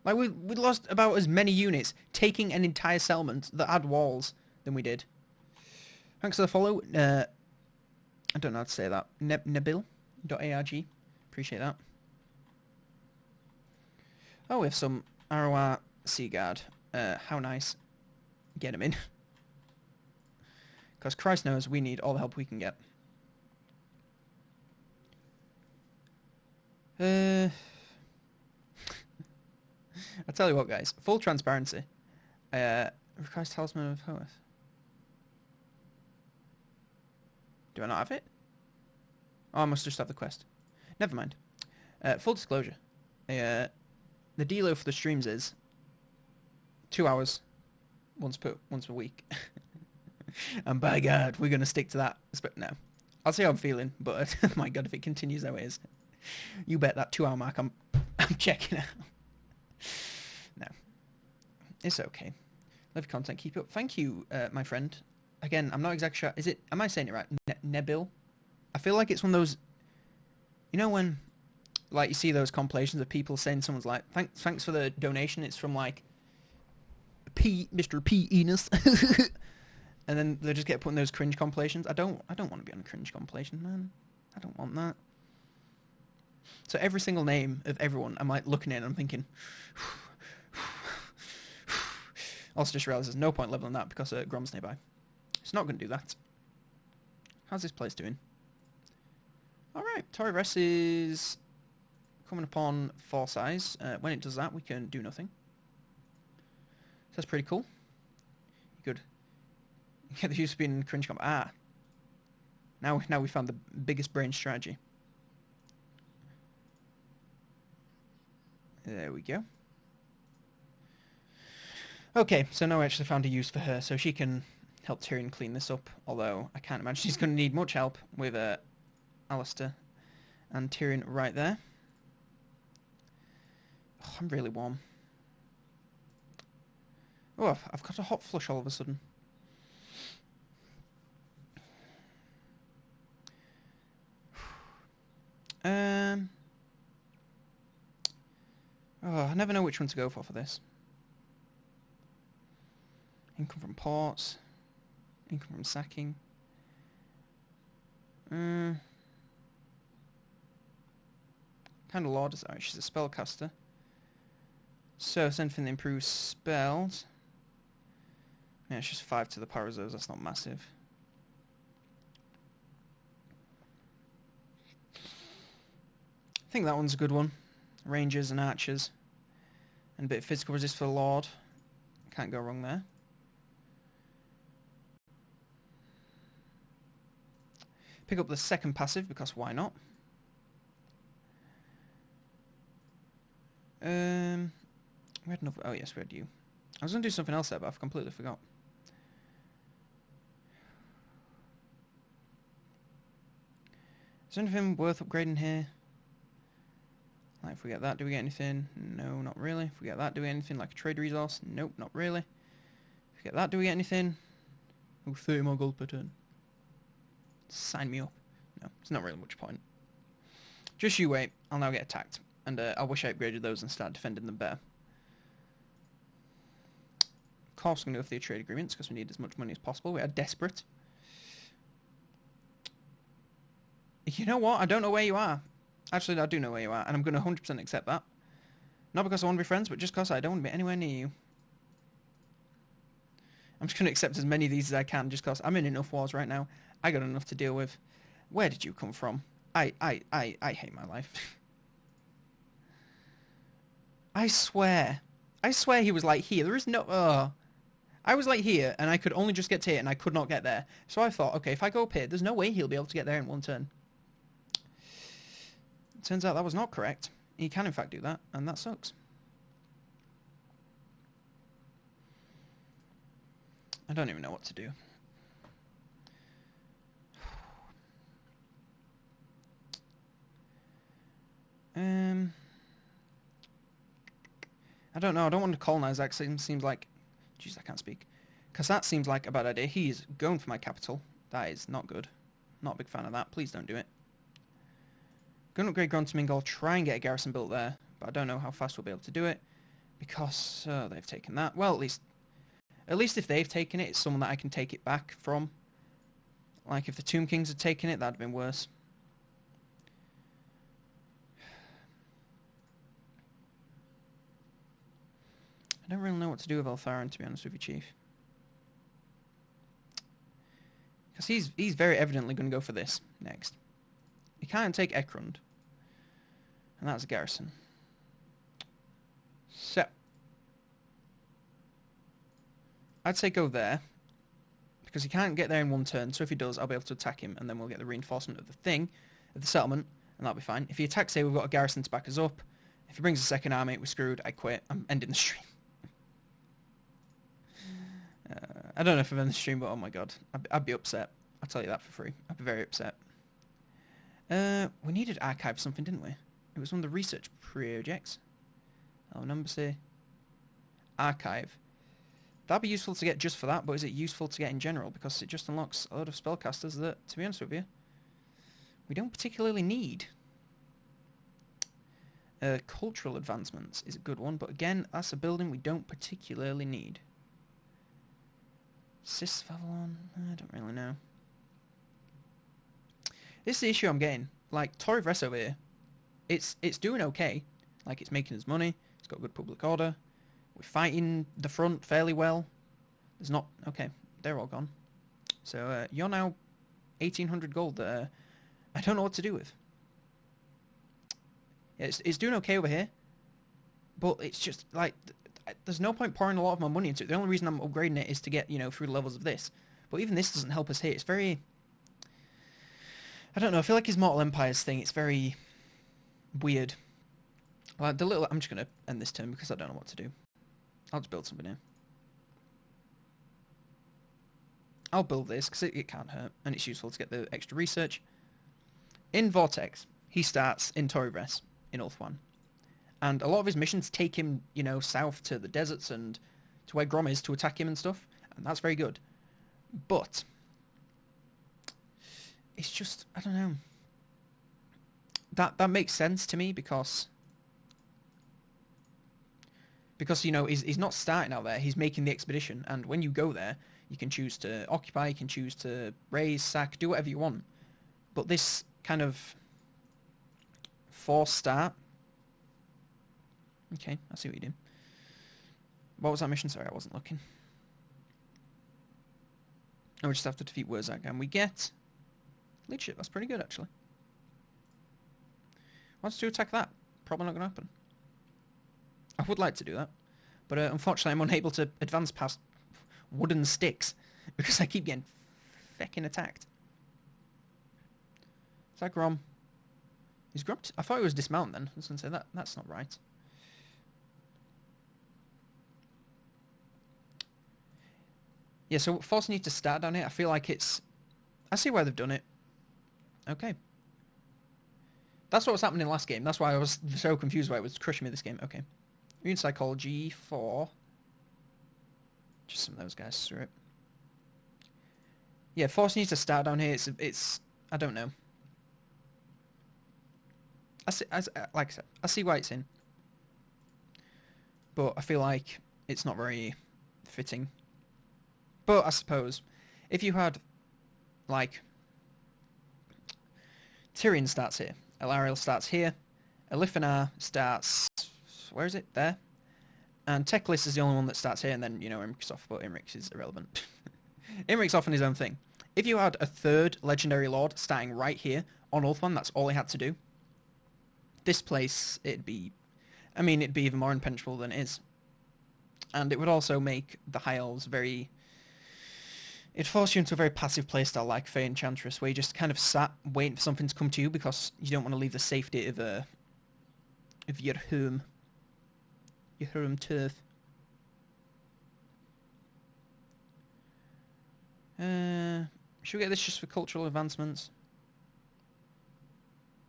Like, we lost about as many units taking an entire settlement that had walls than we did. Thanks for the follow. I don't know how to say that. Nabil.arg. Appreciate that. Oh, we have some Arrow Sea Guard. How nice. Get him in. Because Christ knows we need all the help we can get. I'll tell you what, guys. Full transparency. Request Talisman of Hoeth. Do I not have it? Oh, I must just have the quest. Never mind. Full disclosure. The dealo for the streams is 2 hours once per week. And by God, we're going to stick to that. No. I'll see how I'm feeling, but my God, if it continues that way, is you bet that 2 hour mark I'm checking out. No. It's okay. Love content, keep it up. Thank you, my friend. Again, I'm not exactly sure. Is it? Am I saying it right? Nabil? I feel like it's one of those... You know when, like, you see those compilations of people saying someone's like, thanks for the donation. It's from, like, Mr. P. Enos. And then they just get put in those cringe compilations. I don't want to be on a cringe compilation, man. I don't want that. So every single name of everyone, I'm like looking at it and I'm thinking... Also just realised there's no point leveling that because Grom's nearby. It's not going to do that. How's this place doing? Alright, Tory Rest is coming upon 4 size. When it does that, we can do nothing. So that's pretty cool. Good. Yeah, there used to be in cringe comp. Ah. Now we found the biggest brain strategy. There we go. Okay, so now I actually found a use for her, so she can help Tyrion clean this up, although I can't imagine she's going to need much help with Alistair and Tyrion right there. Oh, I'm really warm. Oh, I've got a hot flush all of a sudden. Oh, I never know which one to go for this. Income from ports. Income from sacking. Kind of Lord is... Alright, she's a spellcaster. So, it's anything that improves spells. Yeah, it's just 5 to the power reserves, that's not massive. I think that one's a good one. Rangers and archers. And a bit of physical resist for the Lord. Can't go wrong there. Pick up the second passive, because why not? We had another... Oh yes, we had you. I was going to do something else there, but I've completely forgot. Is there anything worth upgrading here? Like, if we get that, do we get anything? No, not really. If we get that, do we get anything? Like a trade resource? Nope, not really. If we get that, do we get anything? Oh, 30 more gold per turn. Sign me up. No, it's not really much point. Just you wait. I'll now get attacked. And I wish I upgraded those and started defending them better. Of course, we're going to go for the trade agreements because we need as much money as possible. We are desperate. You know what? I don't know where you are. Actually, I do know where you are, and I'm going to 100% accept that. Not because I want to be friends, but just because I don't want to be anywhere near you. I'm just going to accept as many of these as I can, just because I'm in enough wars right now. I got enough to deal with. Where did you come from? I hate my life. I swear he was like here. There is no... I was like here, and I could only just get to here, and I could not get there. So I thought, okay, if I go up here, there's no way he'll be able to get there in one turn. Turns out that was not correct. He can in fact do that, and that sucks. I don't even know what to do. I don't know. I don't want to colonize that because it seems like... Jeez, I can't speak. Because that seems like a bad idea. He's going for my capital. That is not good. Not a big fan of that. Please don't do it. Going to upgrade Gruntamingol, try and get a garrison built there, but I don't know how fast we'll be able to do it, because they've taken that. Well, at least if they've taken it, it's someone that I can take it back from. Like, if the Tomb Kings had taken it, that'd have been worse. I don't really know what to do with Eltharion, to be honest with you, Chief. Because he's very evidently going to go for this next. He can't take Ekrund. And that's a garrison. So. I'd say go there. Because he can't get there in one turn, so if he does, I'll be able to attack him, and then we'll get the reinforcement of the thing, of the settlement, and that'll be fine. If he attacks here, we've got a garrison to back us up. If he brings a second army, we're screwed. I quit. I'm ending the stream. I don't know if I've ended the stream, but oh my god. I'd be upset. I'll tell you that for free. I'd be very upset. We needed archive something, didn't we? It was one of the research projects. Oh, number C. Archive. That'd be useful to get just for that, but is it useful to get in general? Because it just unlocks a lot of spellcasters that, to be honest with you, we don't particularly need. Cultural advancements is a good one, but again, that's a building we don't particularly need. Cis Vavalon? I don't really know. This is the issue I'm getting. Like, Torre Vress over here, it's doing okay. Like, it's making us money. It's got good public order. We're fighting the front fairly well. There's not... Okay, they're all gone. So, you're now 1,800 gold that I don't know what to do with. Yeah, it's doing okay over here. But it's just, like... There's no point pouring a lot of my money into it. The only reason I'm upgrading it is to get, through the levels of this. But even this doesn't help us here. It's very... I don't know. I feel like his Mortal Empires thing, it's very weird. Like, I'm just going to end this turn because I don't know what to do. I'll just build something here. I'll build this, because it can't hurt, and it's useful to get the extra research. In Vortex, he starts in Torres, in Ulthuan. And a lot of his missions take him, you know, south to the deserts and to where Grom is to attack him and stuff. And that's very good. But it's just, I don't know. That makes sense to me because you know, he's not starting out there. He's making the expedition. And when you go there, you can choose to occupy, you can choose to raise, sack, do whatever you want. But this kind of forced start... Okay, I see what you're doing. What was that mission? Sorry, I wasn't looking. Oh, we just have to defeat Wurzag, and we get leadership. That's pretty good, actually. Wants to attack that? Probably not going to happen. I would like to do that, but unfortunately I'm unable to advance past wooden sticks because I keep getting feckin' attacked. Is that Grom? Is Grom... I thought he was dismount then. I was going to say that. That's not right. Yeah, so forcing you to start down here, I feel like it's... I see why they've done it. Okay. That's what was happening in the last game. That's why I was so confused why it was crushing me this game. Okay. Immune Psychology for... just some of those guys through it. Yeah, forcing you to start down here, it's I don't know. Like I said, I see why it's in. But I feel like it's not very fitting. But I suppose, if you had, like, Tyrion starts here, Eltharion starts here, Eliphanar starts, where is it? There. And Teclis is the only one that starts here, and then, you know, Imric's off, but Imric is irrelevant. Imric's off on his own thing. If you had a third Legendary Lord starting right here on Ulthuan, that's all he had to do. This place, it'd be even more impenetrable than it is. And it would also make the High Elves very... It'd force you into a very passive playstyle like Fey Enchantress, where you just kind of sat waiting for something to come to you because you don't want to leave the safety of your home. Your home turf. Should we get this just for cultural advancements?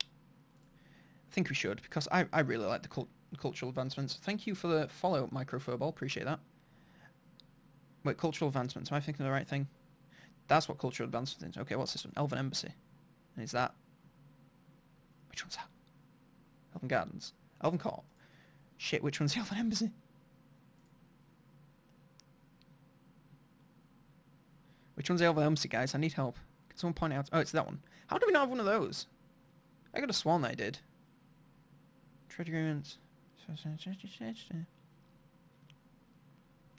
I think we should, because I really like the cultural advancements. Thank you for the follow, Microfurball. Appreciate that. Wait, cultural advancements. Am I thinking of the right thing? That's what cultural advancements is. Okay, what's this one? Elven Embassy. And is that... Which one's that? Elven Gardens. Elven Court. Shit, which one's the Elven Embassy? Which one's the Elven Embassy, guys? I need help. Can someone point out... Oh, it's that one. How do we not have one of those? I could have sworn I did. Trade agreements.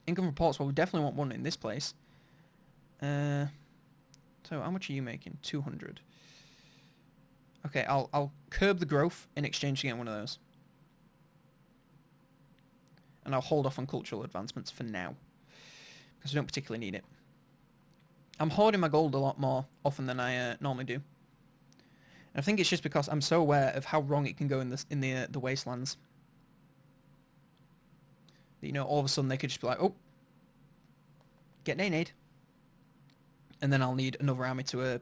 Income reports. Well, we definitely want one in this place. So how much are you making? 200. Okay, I'll curb the growth in exchange to get one of those. And I'll hold off on cultural advancements for now, because I don't particularly need it. I'm hoarding my gold a lot more often than I normally do. And I think it's just because I'm so aware of how wrong it can go in the wastelands. You know, all of a sudden they could just be like, oh, get nay-nayed. And then I'll need another army to...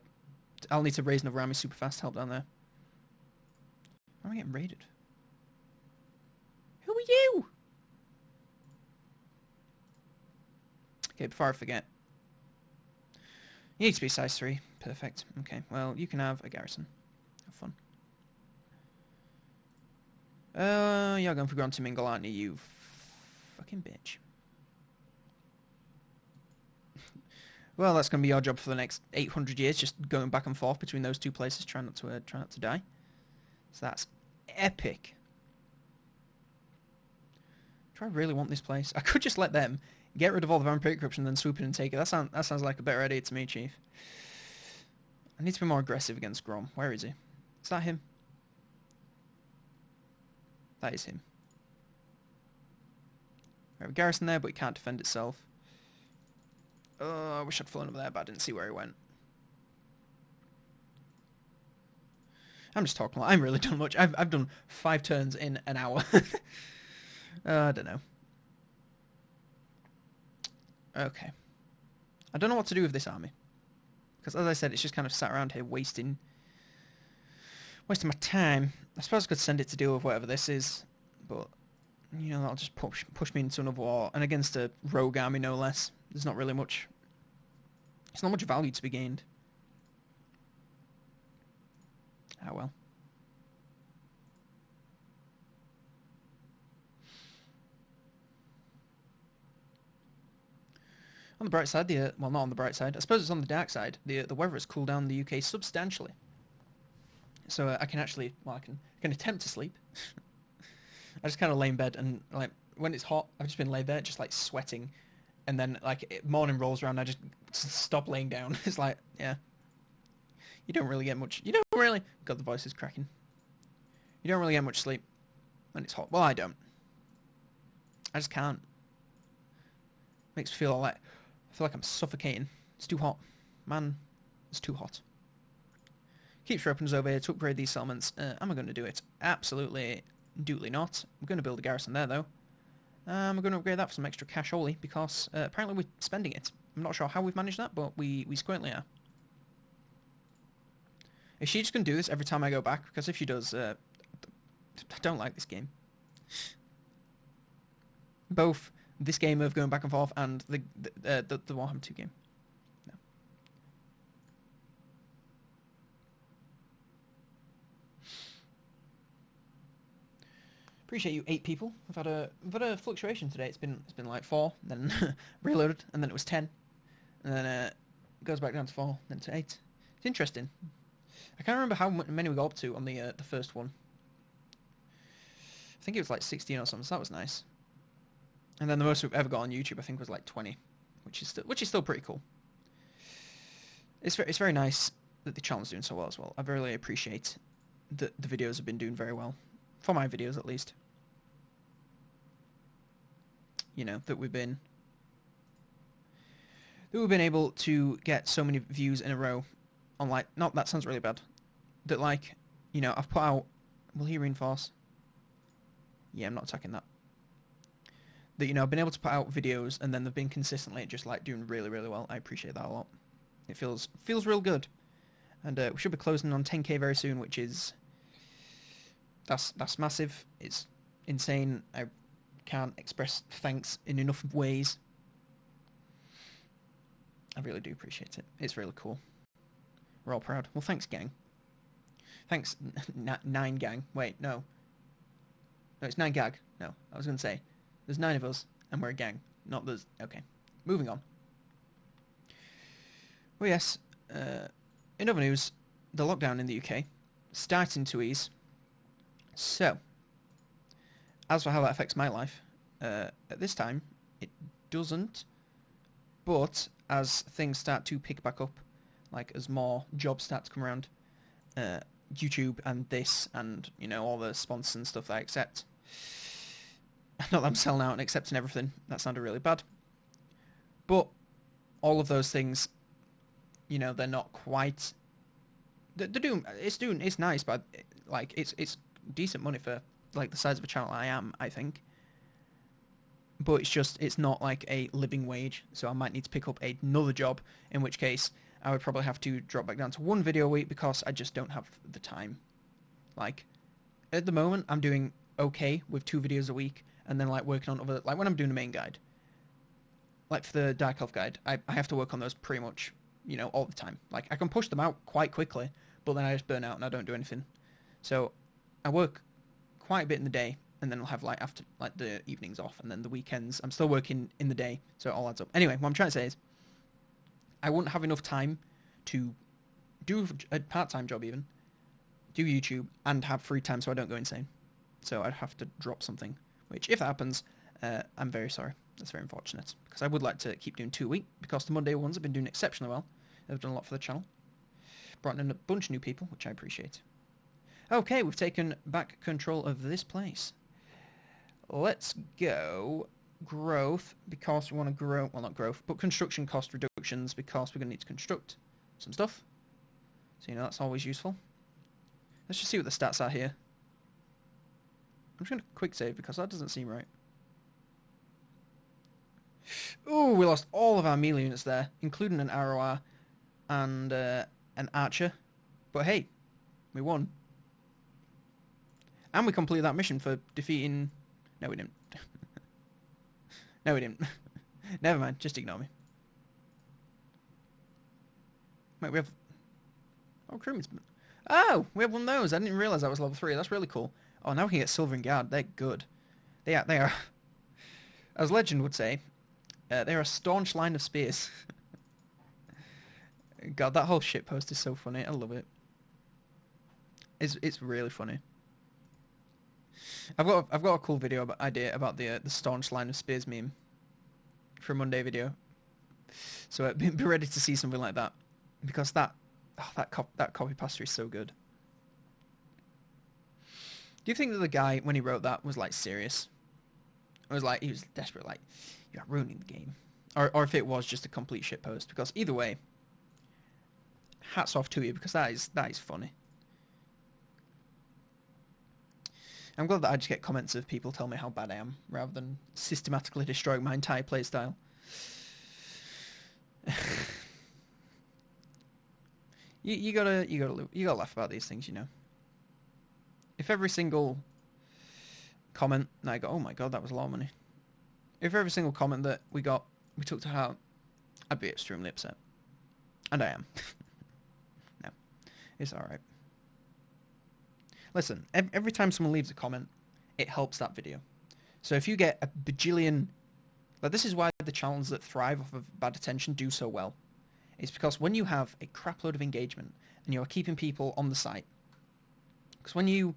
I'll need to raise another army super fast to help down there. Why am I getting raided? Who are you? Okay, before I forget. You need to be size 3. Perfect. Okay, well, you can have a garrison. Have fun. You're going for Grand Mingle, aren't you, you fucking bitch. Well, that's going to be your job for the next 800 years, just going back and forth between those two places, trying not to die. So that's epic. Do I really want this place? I could just let them get rid of all the vampiric corruption, then swoop in and take it. That sounds like a better idea to me, Chief. I need to be more aggressive against Grom. Where is he? Is that him? That is him. We have a garrison there, but it can't defend itself. I wish I'd flown over there, but I didn't see where he went. I'm just talking. I haven't really done much. I've done 5 turns in an hour. I don't know. Okay. I don't know what to do with this army. Because as I said, it's just kind of sat around here wasting my time. I suppose I could send it to deal with whatever this is, but you know, that'll just push me into another war, and against a rogue army no less. There's not really much. There's not much value to be gained. Ah well. On the bright side, well, not on the bright side. I suppose it's on the dark side. The weather has cooled down in the UK substantially, so I can actually, well, I can attempt to sleep. I just kind of lay in bed, and like when it's hot, I've just been laid there, just like sweating, and then like morning rolls around, I just stop laying down. It's like, yeah, you don't really get much. You don't really. God, the voice is cracking. You don't really get much sleep when it's hot. Well, I don't. I just can't. Makes me feel like I feel like I'm suffocating. It's too hot, man. It's too hot. Keeps your opens over here to upgrade these settlements. Am I going to do it? Absolutely, dootly not. I'm going to build a garrison there though. I'm going to upgrade that for some extra cash only because apparently we're spending it. I'm not sure how we've managed that, but we currently are. Is she just going to do this every time I go back? Because if she does, I don't like this game. Both this game of going back and forth and the Warhammer 2 game. No. Appreciate you 8 people. We've had a fluctuation today. It's been like 4, then reloaded, and then it was 10, and then it goes back down to 4, then to 8. It's interesting. I can't remember how many we got up to on the first one. I think it was like 16 or something. So that was nice. And then the most we've ever got on YouTube, I think, was like 20, which is still pretty cool. It's very nice that the channel's doing so well as well. I really appreciate that the videos have been doing very well, for my videos at least. You know, that we've been able to get so many views in a row on, like, not, that sounds really bad. That, like, you know, I've put out, will he reinforce? Yeah, I'm not attacking that. That, you know, I've been able to put out videos and then they've been consistently just like doing really, really well. I appreciate that a lot. It feels real good. And we should be closing on 10k very soon, which is that's massive. It's insane. I can't express thanks in enough ways. I really do appreciate it. It's really cool. We're all proud. Well, thanks, gang. Thanks, 9 gang. Wait, no. No, it's 9 gag. No, I was going to say. There's 9 of us, and we're a gang. Not there's... Okay. Moving on. Well, yes. In other news, the lockdown in the UK starting to ease. So, as for how that affects my life, at this time, it doesn't. But as things start to pick back up, like as more jobs start to come around, YouTube and this and, you know, all the sponsors and stuff that I accept... Not that I'm selling out and accepting everything. That sounded really bad. But all of those things, you know, they're not quite... They're doing... It's nice, but, like, it's decent money for, like, the size of a channel I am, I think. But it's just... It's not, like, a living wage. So I might need to pick up another job, in which case I would probably have to drop back down to 1 video a week because I just don't have the time. Like, at the moment, I'm doing okay with 2 videos a week. And then, like, working on other... Like, when I'm doing the main guide, like, for the Dark Elf guide, I have to work on those pretty much, you know, all the time. Like, I can push them out quite quickly, but then I just burn out and I don't do anything. So, I work quite a bit in the day, and then I'll have, like, after, like, the evenings off, and then the weekends, I'm still working in the day, so it all adds up. Anyway, what I'm trying to say is, I wouldn't have enough time to do a part-time job even, do YouTube, and have free time so I don't go insane. So, I'd have to drop something. Which, if that happens, I'm very sorry. That's very unfortunate. Because I would like to keep doing 2 a week, because the Monday ones have been doing exceptionally well. They've done a lot for the channel. Brought in a bunch of new people, which I appreciate. Okay, we've taken back control of this place. Let's go growth, because we want to grow... Well, not growth, but construction cost reductions, because we're going to need to construct some stuff. So, you know, that's always useful. Let's just see what the stats are here. I'm just going to quick save because that doesn't seem right. Ooh, we lost all of our melee units there, including an ROR and an archer. But hey, we won. And we completed that mission for defeating... No, we didn't. No, we didn't. Never mind, just ignore me. Wait, we have... Oh, crewman's... Oh, we have one of those. I didn't realise that was level 3. That's really cool. Oh, now we can get Silver and Guard. They're good. They are... As legend would say, they're a staunch line of spears. God, that whole shitpost is so funny. I love it. It's really funny. I've got a cool idea about the staunch line of spears meme for a Monday video. So be ready to see something like that, because that copy paster is so good. Do you think that the guy, when he wrote that, was like serious? It was like he was desperate, like, you're ruining the game, or if it was just a complete shitpost? Because either way, hats off to you, because that is funny. I'm glad that I just get comments of people telling me how bad I am, rather than systematically destroying my entire playstyle. you gotta laugh about these things, you know. If every single comment, and I go, oh my god, that was a lot of money. If every single comment that we took to heart, I'd be extremely upset. And I am. No, it's alright. Listen, every time someone leaves a comment, it helps that video. So if you get a bajillion... Like, this is why the channels that thrive off of bad attention do so well. It's because when you have a crapload of engagement, and you are keeping people on the site... Because when you...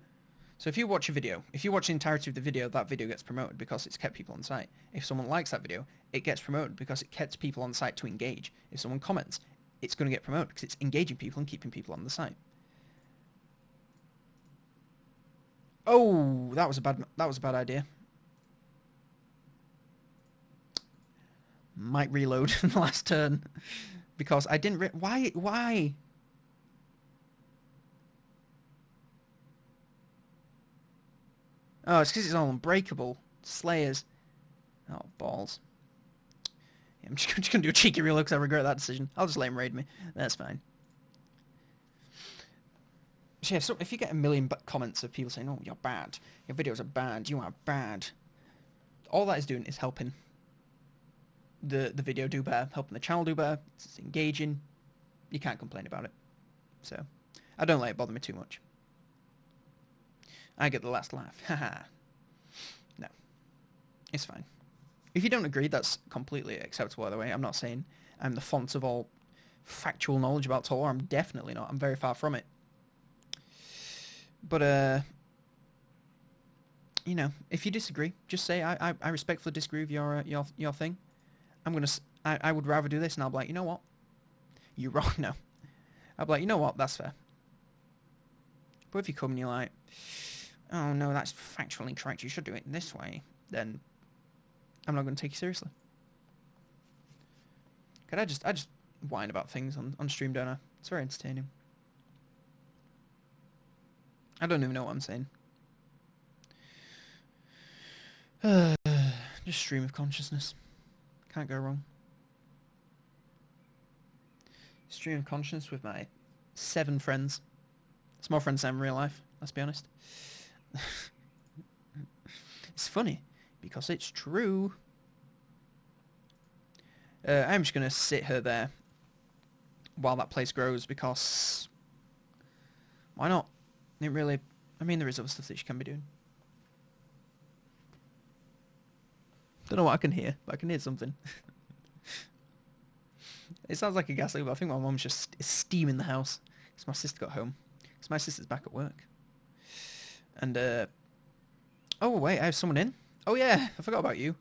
So if you watch a video, if you watch the entirety of the video, that video gets promoted because it's kept people on the site. If someone likes that video, it gets promoted because it kept people on the site to engage. If someone comments, it's going to get promoted because it's engaging people and keeping people on the site. Oh, that was a bad idea. Might reload in the last turn because I didn't. Why? Oh, it's because it's all unbreakable. Slayers. Oh, balls. Yeah, I'm just gonna do a cheeky reload because I regret that decision. I'll just let him raid me. That's fine. So yeah, so if you get a million comments of people saying, oh, you're bad, your videos are bad, you are bad, all that is doing is helping the video do better, helping the channel do better, it's engaging, you can't complain about it. So, I don't let it bother me too much. I get the last laugh, haha. No, it's fine. If you don't agree, that's completely acceptable, by the way. I'm not saying I'm the font of all factual knowledge about Tor, I'm definitely not, I'm very far from it. But, you know, if you disagree, just say, I respectfully disagree with your thing. I would rather do this, and I'll be like, you know what? You're wrong, no. I'll be like, you know what? That's fair. But if you come and you're like, oh no, that's factually incorrect, you should do it this way, then I'm not going to take you seriously. Cause I just whine about things on stream, don't I? It's very entertaining. I don't even know what I'm saying. Just stream of consciousness. Can't go wrong. Stream of consciousness with my 7 friends. It's more friends than in real life, let's be honest. It's funny, because it's true. I'm just going to sit her there while that place grows, because... Why not? It really... I mean, there is other stuff that she can be doing. Don't know what I can hear, but I can hear something. It sounds like a gas leak, but I think my mum's just steaming the house. Because my sister got home. Because my sister's back at work. And, oh, wait, I have someone in? Oh, yeah, I forgot about you.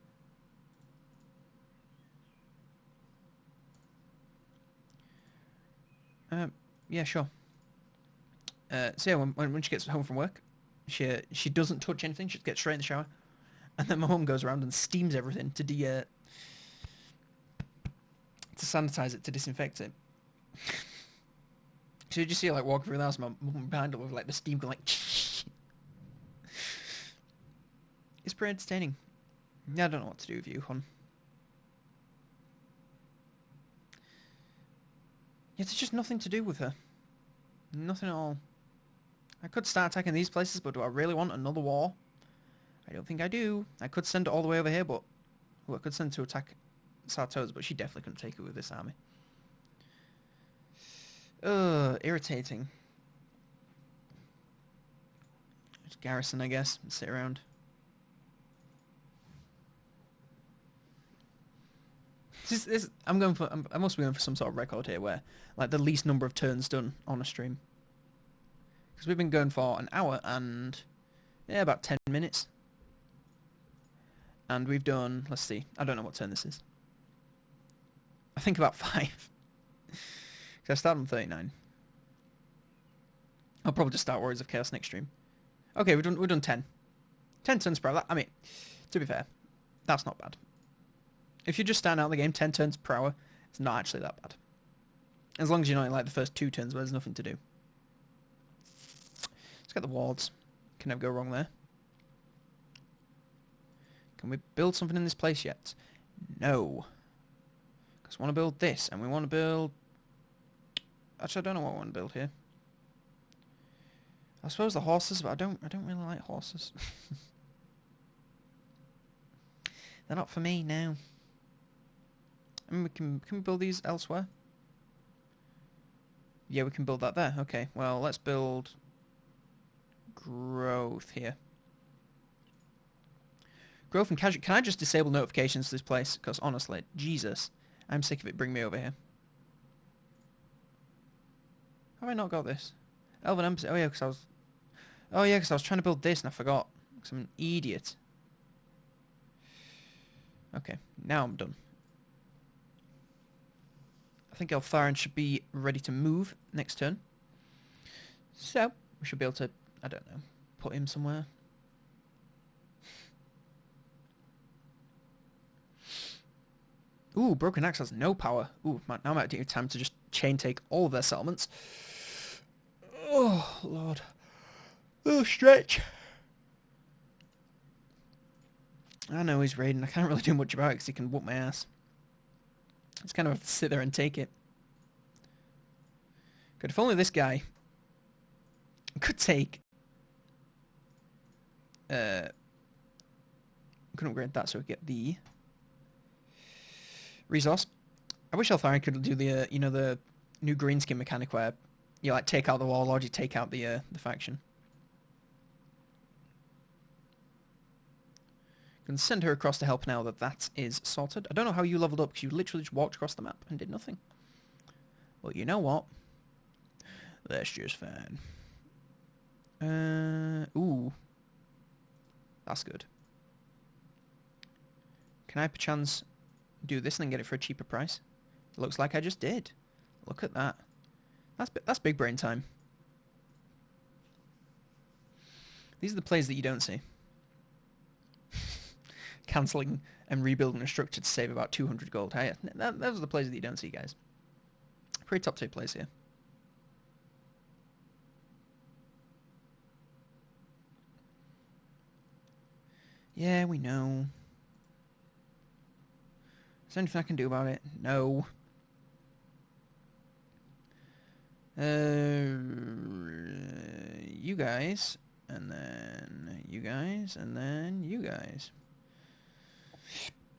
Yeah, sure. So yeah, when she gets home from work, she doesn't touch anything. She gets straight in the shower, and then my mum goes around and steams everything to sanitize it, to disinfect it. So you just see her like walking through the house, my mum behind her with like the steam going like. It's pretty entertaining. Yeah, I don't know what to do with you, hon. Yeah, there's just nothing to do with her. Nothing at all. I could start attacking these places, but do I really want another war? I don't think I do. I could send it all the way over here, but... Well, I could send it to attack Sarto's, but she definitely couldn't take it with this army. Ugh, irritating. Just garrison, I guess, and sit around. I must be going for some sort of record here where, like, the least number of turns done on a stream. Because we've been going for an hour and, yeah, about 10 minutes. And we've done, let's see, I don't know what turn this is. I think about 5. Because I started on 39. I'll probably just start Warriors of Chaos next stream. Okay, we've done 10. 10 turns per hour. I mean, to be fair, that's not bad. If you're just starting out the game, 10 turns per hour, it's not actually that bad. As long as you're not in, like, the first 2 turns where there's nothing to do. Let's get the wards. Can never go wrong there. Can we build something in this place yet? No. Because we want to build this, and we want to build... Actually, I don't know what I want to build here. I suppose the horses, but I don't really like horses. They're not for me now. I mean, can we build these elsewhere? Yeah, we can build that there. Okay, well, let's build growth here. Growth and casual. Can I just disable notifications to this place? Because honestly, Jesus, I'm sick of it. Bring me over here. Have I not got this? Elven Embassy. Oh yeah, because I was... Oh yeah, because I was trying to build this and I forgot. Because I'm an idiot. Okay, now I'm done. I think Eltharion should be ready to move next turn. So, we should be able to, I don't know, put him somewhere. Ooh, Broken Axe has no power. Ooh, now might be time to just chain take all of their settlements. Oh, Lord. Little stretch. I know he's raiding. I can't really do much about it because he can whoop my ass. Just kind of have to sit there and take it. Good, if only this guy could take... couldn't upgrade that so we get the resource. I wish Eltharion could do the, you know, the new green skin mechanic where you, like, take out the warlord, you take out the faction. Can send her across to help now that is sorted. I don't know how you leveled up because you literally just walked across the map and did nothing. Well, you know what? That's just fine. Ooh. That's good. Can I perchance do this and then get it for a cheaper price? Looks like I just did. Look at that. That's big brain time. These are the plays that you don't see. Cancelling and rebuilding a structure to save about 200 gold. Hey, those are the plays that you don't see, guys. Pretty top tier plays here. Yeah, we know. Is there anything I can do about it? No. You guys, and then you guys, and then you guys.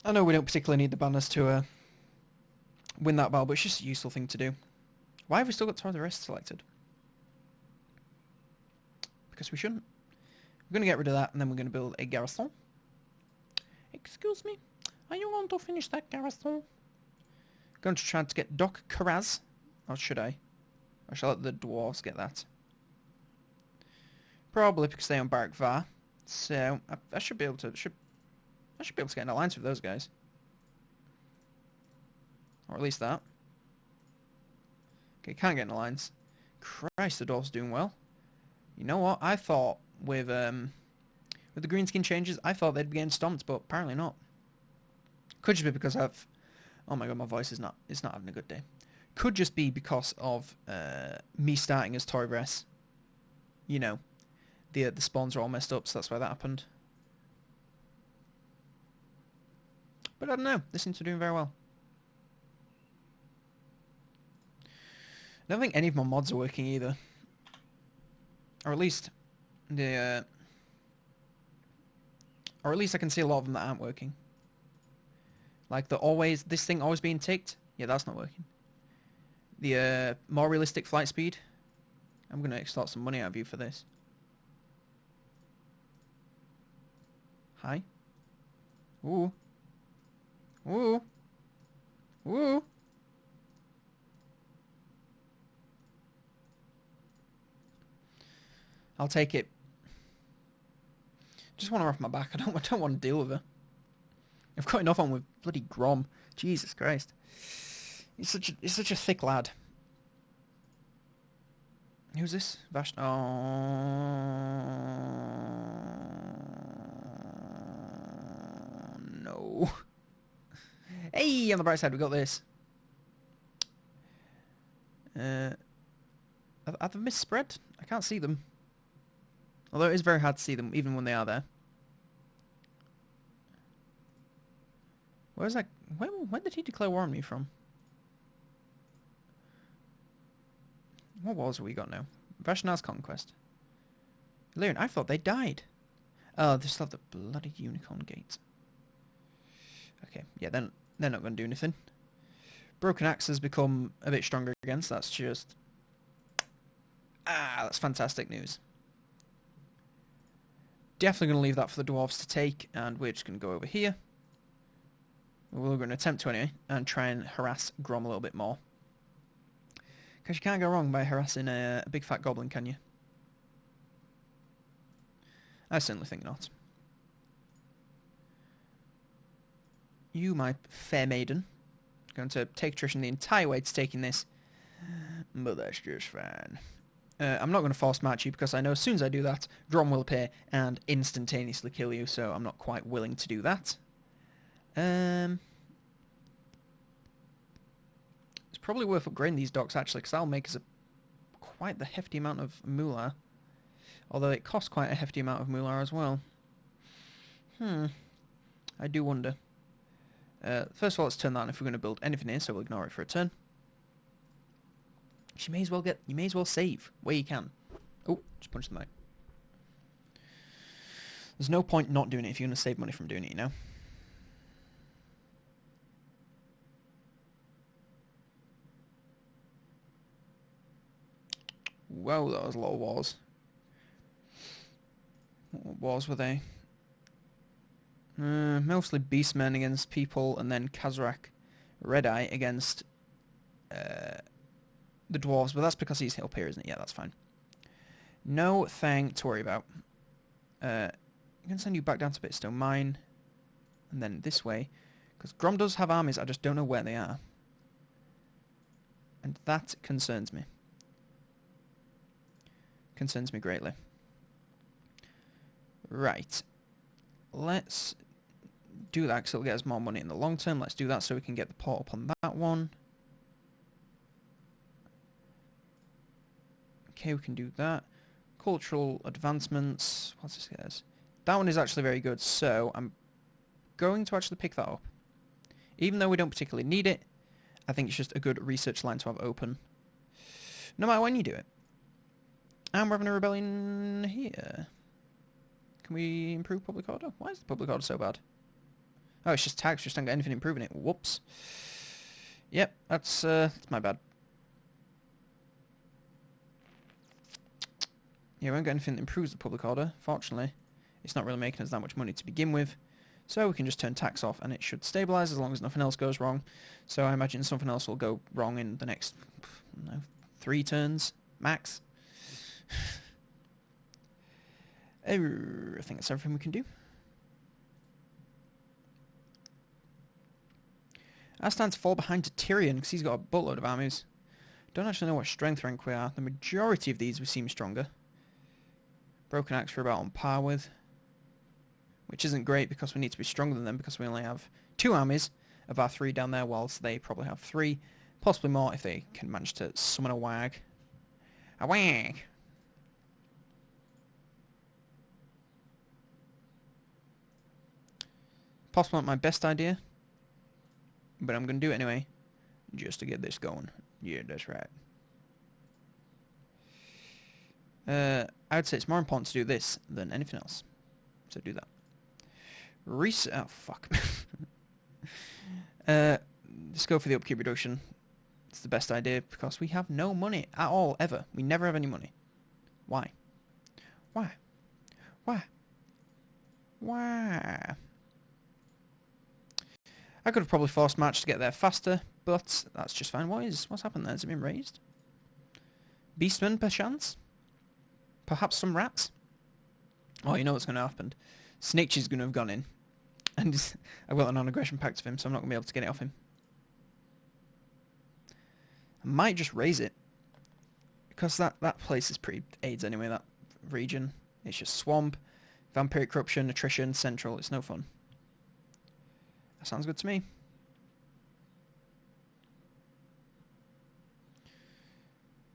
I know we don't particularly need the banners to win that battle, but it's just a useful thing to do. Why have we still got Tower of the Rest selected? Because we shouldn't. We're going to get rid of that, and then we're going to build a garrison. Excuse me? Are you going to finish that garrison? Going to try to get Doc Karaz. Or should I? Or shall I let the dwarves get that? Probably because they own Barak Var. So I should be able to I should be able to get an alliance with those guys. Or at least that. Okay, can't get an alliance. Christ, the dwarves doing well. You know what? I thought with the green skin changes, I thought they'd be getting stomped, but apparently not. Could just be because I've... Oh my god, my voice is not having a good day. Could just be because of me starting as Toribres. You know, the spawns are all messed up, so that's why that happened. But I don't know. They seem to be doing very well. I don't think any of my mods are working either. Or at least the or at least I can see a lot of them that aren't working. Like this thing always being ticked. Yeah, that's not working. The more realistic flight speed. I'm gonna extort some money out of you for this. Hi. Ooh. Ooh. Ooh. I'll take it. Just want her off my back. I don't want to deal with her. I've got enough on with bloody Grom. Jesus Christ. He's such a thick lad. Who's this? Vash. Oh no. Hey, on the bright side, we got this. Are they misspread? I can't see them. Although it is very hard to see them, even when they are there. Where's that? When did he declare war on me from? What wars have we got now? Vashnar's Conquest. Eltharion, I thought they died. Oh, they still have the bloody Unicorn Gate. Okay, yeah, then they're not going to do anything. Broken Axe has become a bit stronger again, so that's just... that's fantastic news. Definitely going to leave that for the dwarves to take, and we're just going to go over here. We're going to attempt to anyway, and try and harass Grom a little bit more. Because you can't go wrong by harassing a big fat goblin, can you? I certainly think not. You, my fair maiden, going to take attrition the entire way to taking this, but that's just fine. I'm not going to force match you because I know as soon as I do that, Grom will appear and instantaneously kill you, so I'm not quite willing to do that. It's probably worth upgrading these docks actually, because that'll make us quite the hefty amount of moolah. Although it costs quite a hefty amount of moolah as well. I do wonder. First of all, let's turn that on if we're going to build anything here, so we'll ignore it for a turn. You may as well save where you can. Oh, just punch the mic. There's no point not doing it if you're going to save money from doing it, you know? Whoa, that was a lot of wars. What wars were they? Mostly beastmen against people, and then Kazarak Red-Eye against the dwarves, but that's because he's up here, isn't it? Yeah, that's fine. No thing to worry about. I'm going to send you back down to Bitstone Mine, and then this way, because Grom does have armies, I just don't know where they are. And that concerns me. Concerns me greatly. Right. Let's do that because it'll get us more money in the long term. Let's do that so we can get the port up on that one. Okay, we can do that. Cultural advancements. What's this guys? That one is actually very good, so I'm going to actually pick that up. Even though we don't particularly need it, I think it's just a good research line to have open. No matter when you do it. And we're having a rebellion here. Can we improve public order? Why is the public order so bad? Oh, it's just tags, just don't get anything improving it. Whoops. Yep, that's my bad. Yeah, we won't get anything that improves the public order, fortunately. It's not really making us that much money to begin with. So we can just turn tax off and it should stabilise as long as nothing else goes wrong. So I imagine something else will go wrong in the next, I don't know, 3 turns, max. I think that's everything we can do. I stand to fall behind to Tyrion because he's got a buttload of armies. Don't actually know what strength rank we are. The majority of these we seem stronger. Broken Axe we're about on par with. Which isn't great because we need to be stronger than them because we only have 2 armies of our 3 down there, whilst they probably have 3. Possibly more if they can manage to summon a wag. A wag! Possibly not my best idea, but I'm going to do it anyway, just to get this going. Yeah, that's right. I would say it's more important to do this than anything else. So do that. Reset. Oh, fuck. Let's go for the upkeep reduction. It's the best idea because we have no money at all, ever. We never have any money. Why? Why? Why? Why? I could have probably forced March to get there faster, but that's just fine. What's happened there? Has it been raised? Beastmen, perchance? Perhaps some rats? Oh, you know what's going to happen. Snitch is going to have gone in. And I've got a non-aggression pact of him, so I'm not going to be able to get it off him. I might just raise it. Because that place is pretty AIDS anyway, that region. It's just swamp, vampiric corruption, attrition, central. It's no fun. That sounds good to me.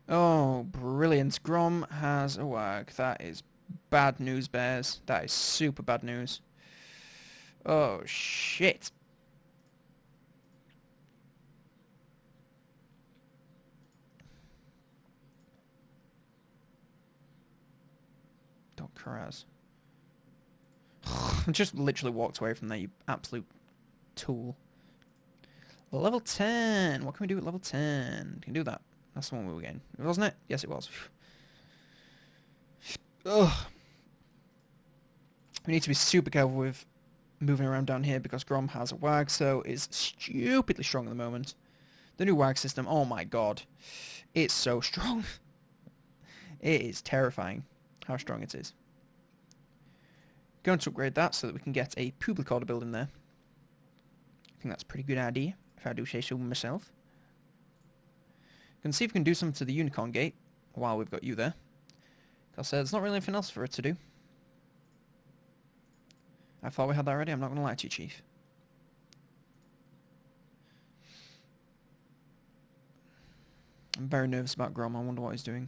Oh, brilliant. Grom has a wag. That is bad news, bears. That is super bad news. Oh, shit. Don't Karaz. I just literally walked away from there, you absolute tool. Level 10. What can we do at level 10? Can do that. That's the one we were getting. Wasn't it? Yes, it was. Ugh. We need to be super careful with moving around down here because Grom has a wag, so it's stupidly strong at the moment. The new wag system, oh my god. It's so strong. It is terrifying how strong it is. Going to upgrade that so that we can get a public order building there. I think that's a pretty good idea, if I do say so myself. We can see if we can do something to the Unicorn Gate while we've got you there. Because there's not really anything else for it to do. I thought we had that already, I'm not going to lie to you, Chief. I'm very nervous about Grom, I wonder what he's doing.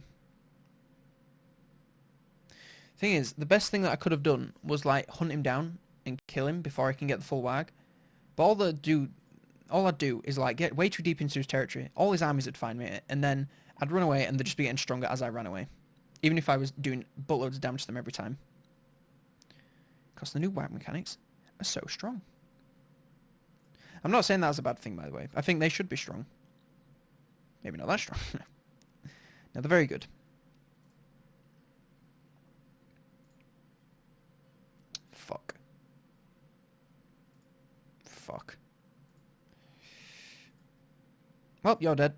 Thing is, the best thing that I could have done was like hunt him down and kill him before I can get the full wag. But all I'd do is like get way too deep into his territory. All his armies would find me, and then I'd run away, and they'd just be getting stronger as I ran away. Even if I was doing buttloads of damage to them every time. Because the new wag mechanics are so strong. I'm not saying that's a bad thing, by the way. I think they should be strong. Maybe not that strong. No, they're very good. Fuck. Fuck. Well, you're dead.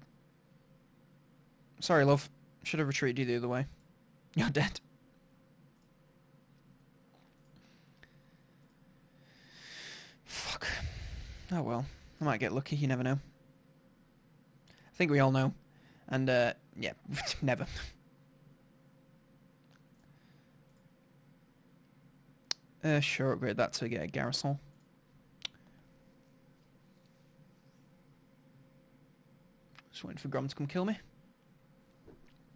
Sorry, love. Should have retreated you the other way. You're dead. Fuck. Oh well. I might get lucky, you never know. I think we all know. And, yeah, never. Sure, upgrade that to get a garrison. Just waiting for Grom to come kill me.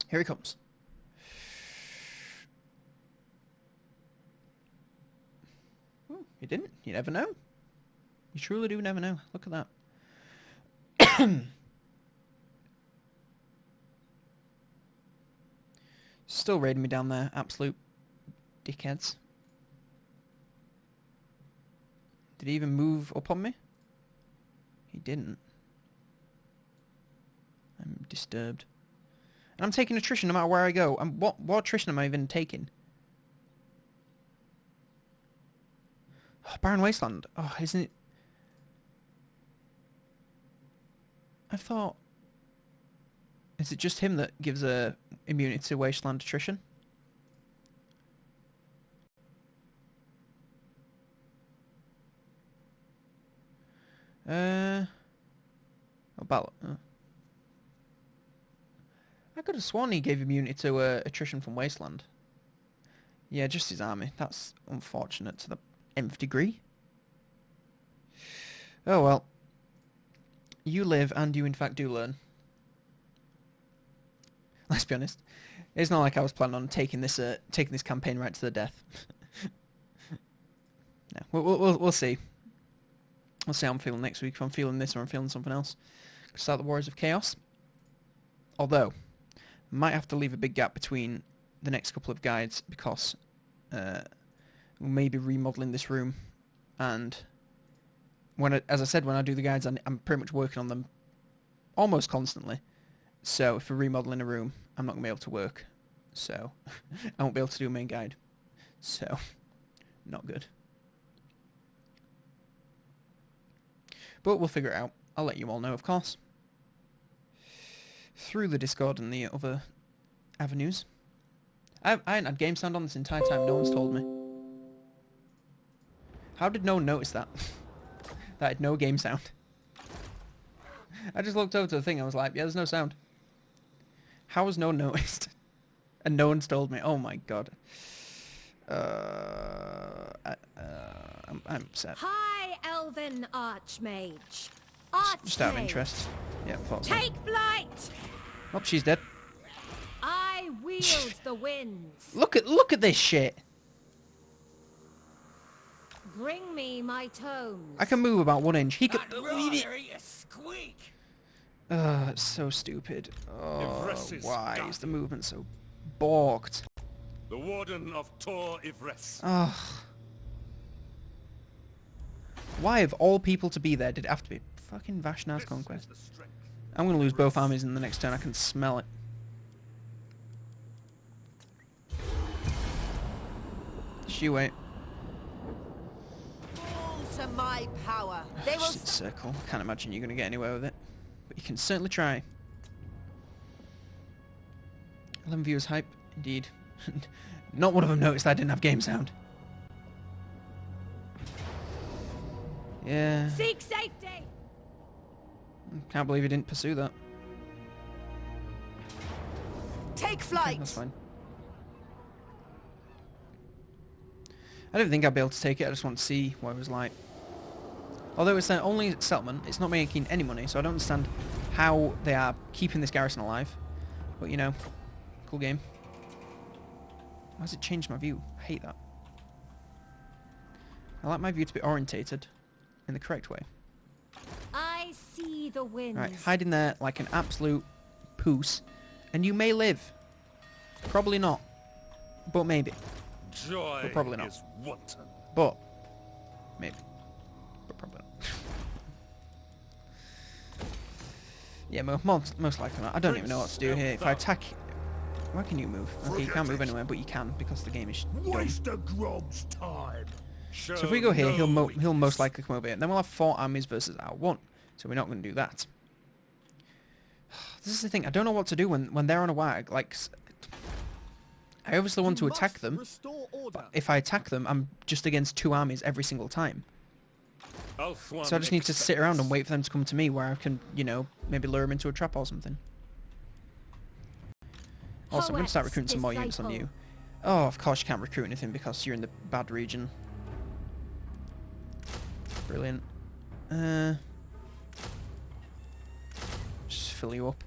Here he comes. Ooh, he didn't. You never know. You truly do never know. Look at that. Still raiding me down there. Absolute dickheads. Did he even move up on me? He didn't. I'm disturbed. And I'm taking attrition no matter where I go. And what attrition am I even taking? Oh, Barren Wasteland. Oh, isn't it? I thought... Is it just him that gives a immunity to Wasteland attrition? Oh, battle. I could have sworn he gave immunity to attrition from Wasteland. Yeah, just his army. That's unfortunate to the nth degree. Oh well. You live and you in fact do learn. Let's be honest. It's not like I was planning on taking this campaign right to the death. No, we'll see. We'll see how I'm feeling next week. If I'm feeling this or I'm feeling something else. Start the Warriors of Chaos. Although, might have to leave a big gap between the next couple of guides because we'll maybe remodeling this room, and as I said, when I do the guides, I'm pretty much working on them almost constantly. So if we're remodeling a room, I'm not gonna be able to work. So I won't be able to do a main guide. So not good. But we'll figure it out. I'll let you all know, of course. Through the Discord and the other avenues. I hadn't had game sound on this entire time. No one's told me. How did no one notice that? That I had no game sound. I just looked over to the thing. I was like, yeah, there's no sound. How has no one noticed? And no one's told me. Oh my god. I'm upset. Hi, Elven Archmage. Just out of interest. Yeah, thought so. Take flight. Oh, she's dead. I wield the winds. Look at this shit. Bring me my tomes. I can move about 1 inch. He could. Squeak. It's so stupid. Oh, why is the movement so balked? The Warden of Tor Ivres. Ugh. Why, of all people to be there, did it have to be fucking Vashnar's conquest? I'm gonna lose both armies in the next turn. I can smell it. Just you wait. To my power. They will Just circle. Can't imagine you're gonna get anywhere with it, but you can certainly try. 11 viewers hype, indeed. Not one of them noticed I didn't have game sound. Yeah. seek safety. Can't believe he didn't pursue that. Take Okay, flight. that's fine. I don't think I'd be able to take it. I just want to see what it was like. Although it's their only settlement, it's not making any money, so I don't understand how they are keeping this garrison alive. But you know, cool game. Why has it changed my view? I hate that. I like my view to be orientated in the correct way. I see the winds. Right, hide in there like an absolute poos, and you may live. Probably not, but maybe. Joy But probably not. is wanton. But maybe. But probably not. Yeah, most likely not. I don't even know what to do here. If I attack... Where can you move? Okay, you can't move anywhere, but you can because the game is dumb. Waste a grog's time. So if we go here, he'll most likely come over here. Then we'll have 4 armies versus our 1. So we're not going to do that. This is the thing. I don't know what to do when they're on a wag. Like, I obviously want to attack them. But if I attack them, I'm just against 2 armies every single time. So I just need to sit around and wait for them to come to me where I can, you know, maybe lure them into a trap or something. Also, I'm going to start recruiting some more units on you. Oh, of course you can't recruit anything because you're in the bad region. Brilliant. Just fill you up.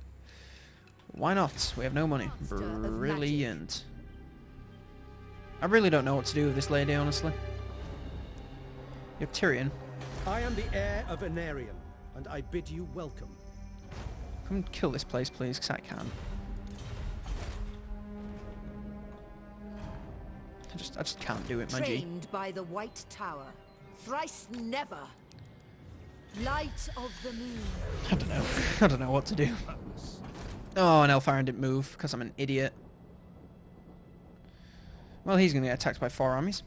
Why not? We have no money. Brilliant. I really don't know what to do with this lady, honestly. You have Tyrion. I am the heir of Eltharion, and I bid you welcome. Come and kill this place, please, because I can. I just can't do it, my G. Trained by the White Tower. Thrice never. Light of the moon. I don't know. I don't know what to do. Oh, and Eltharion didn't move because I'm an idiot. Well, he's going to get attacked by 4 armies.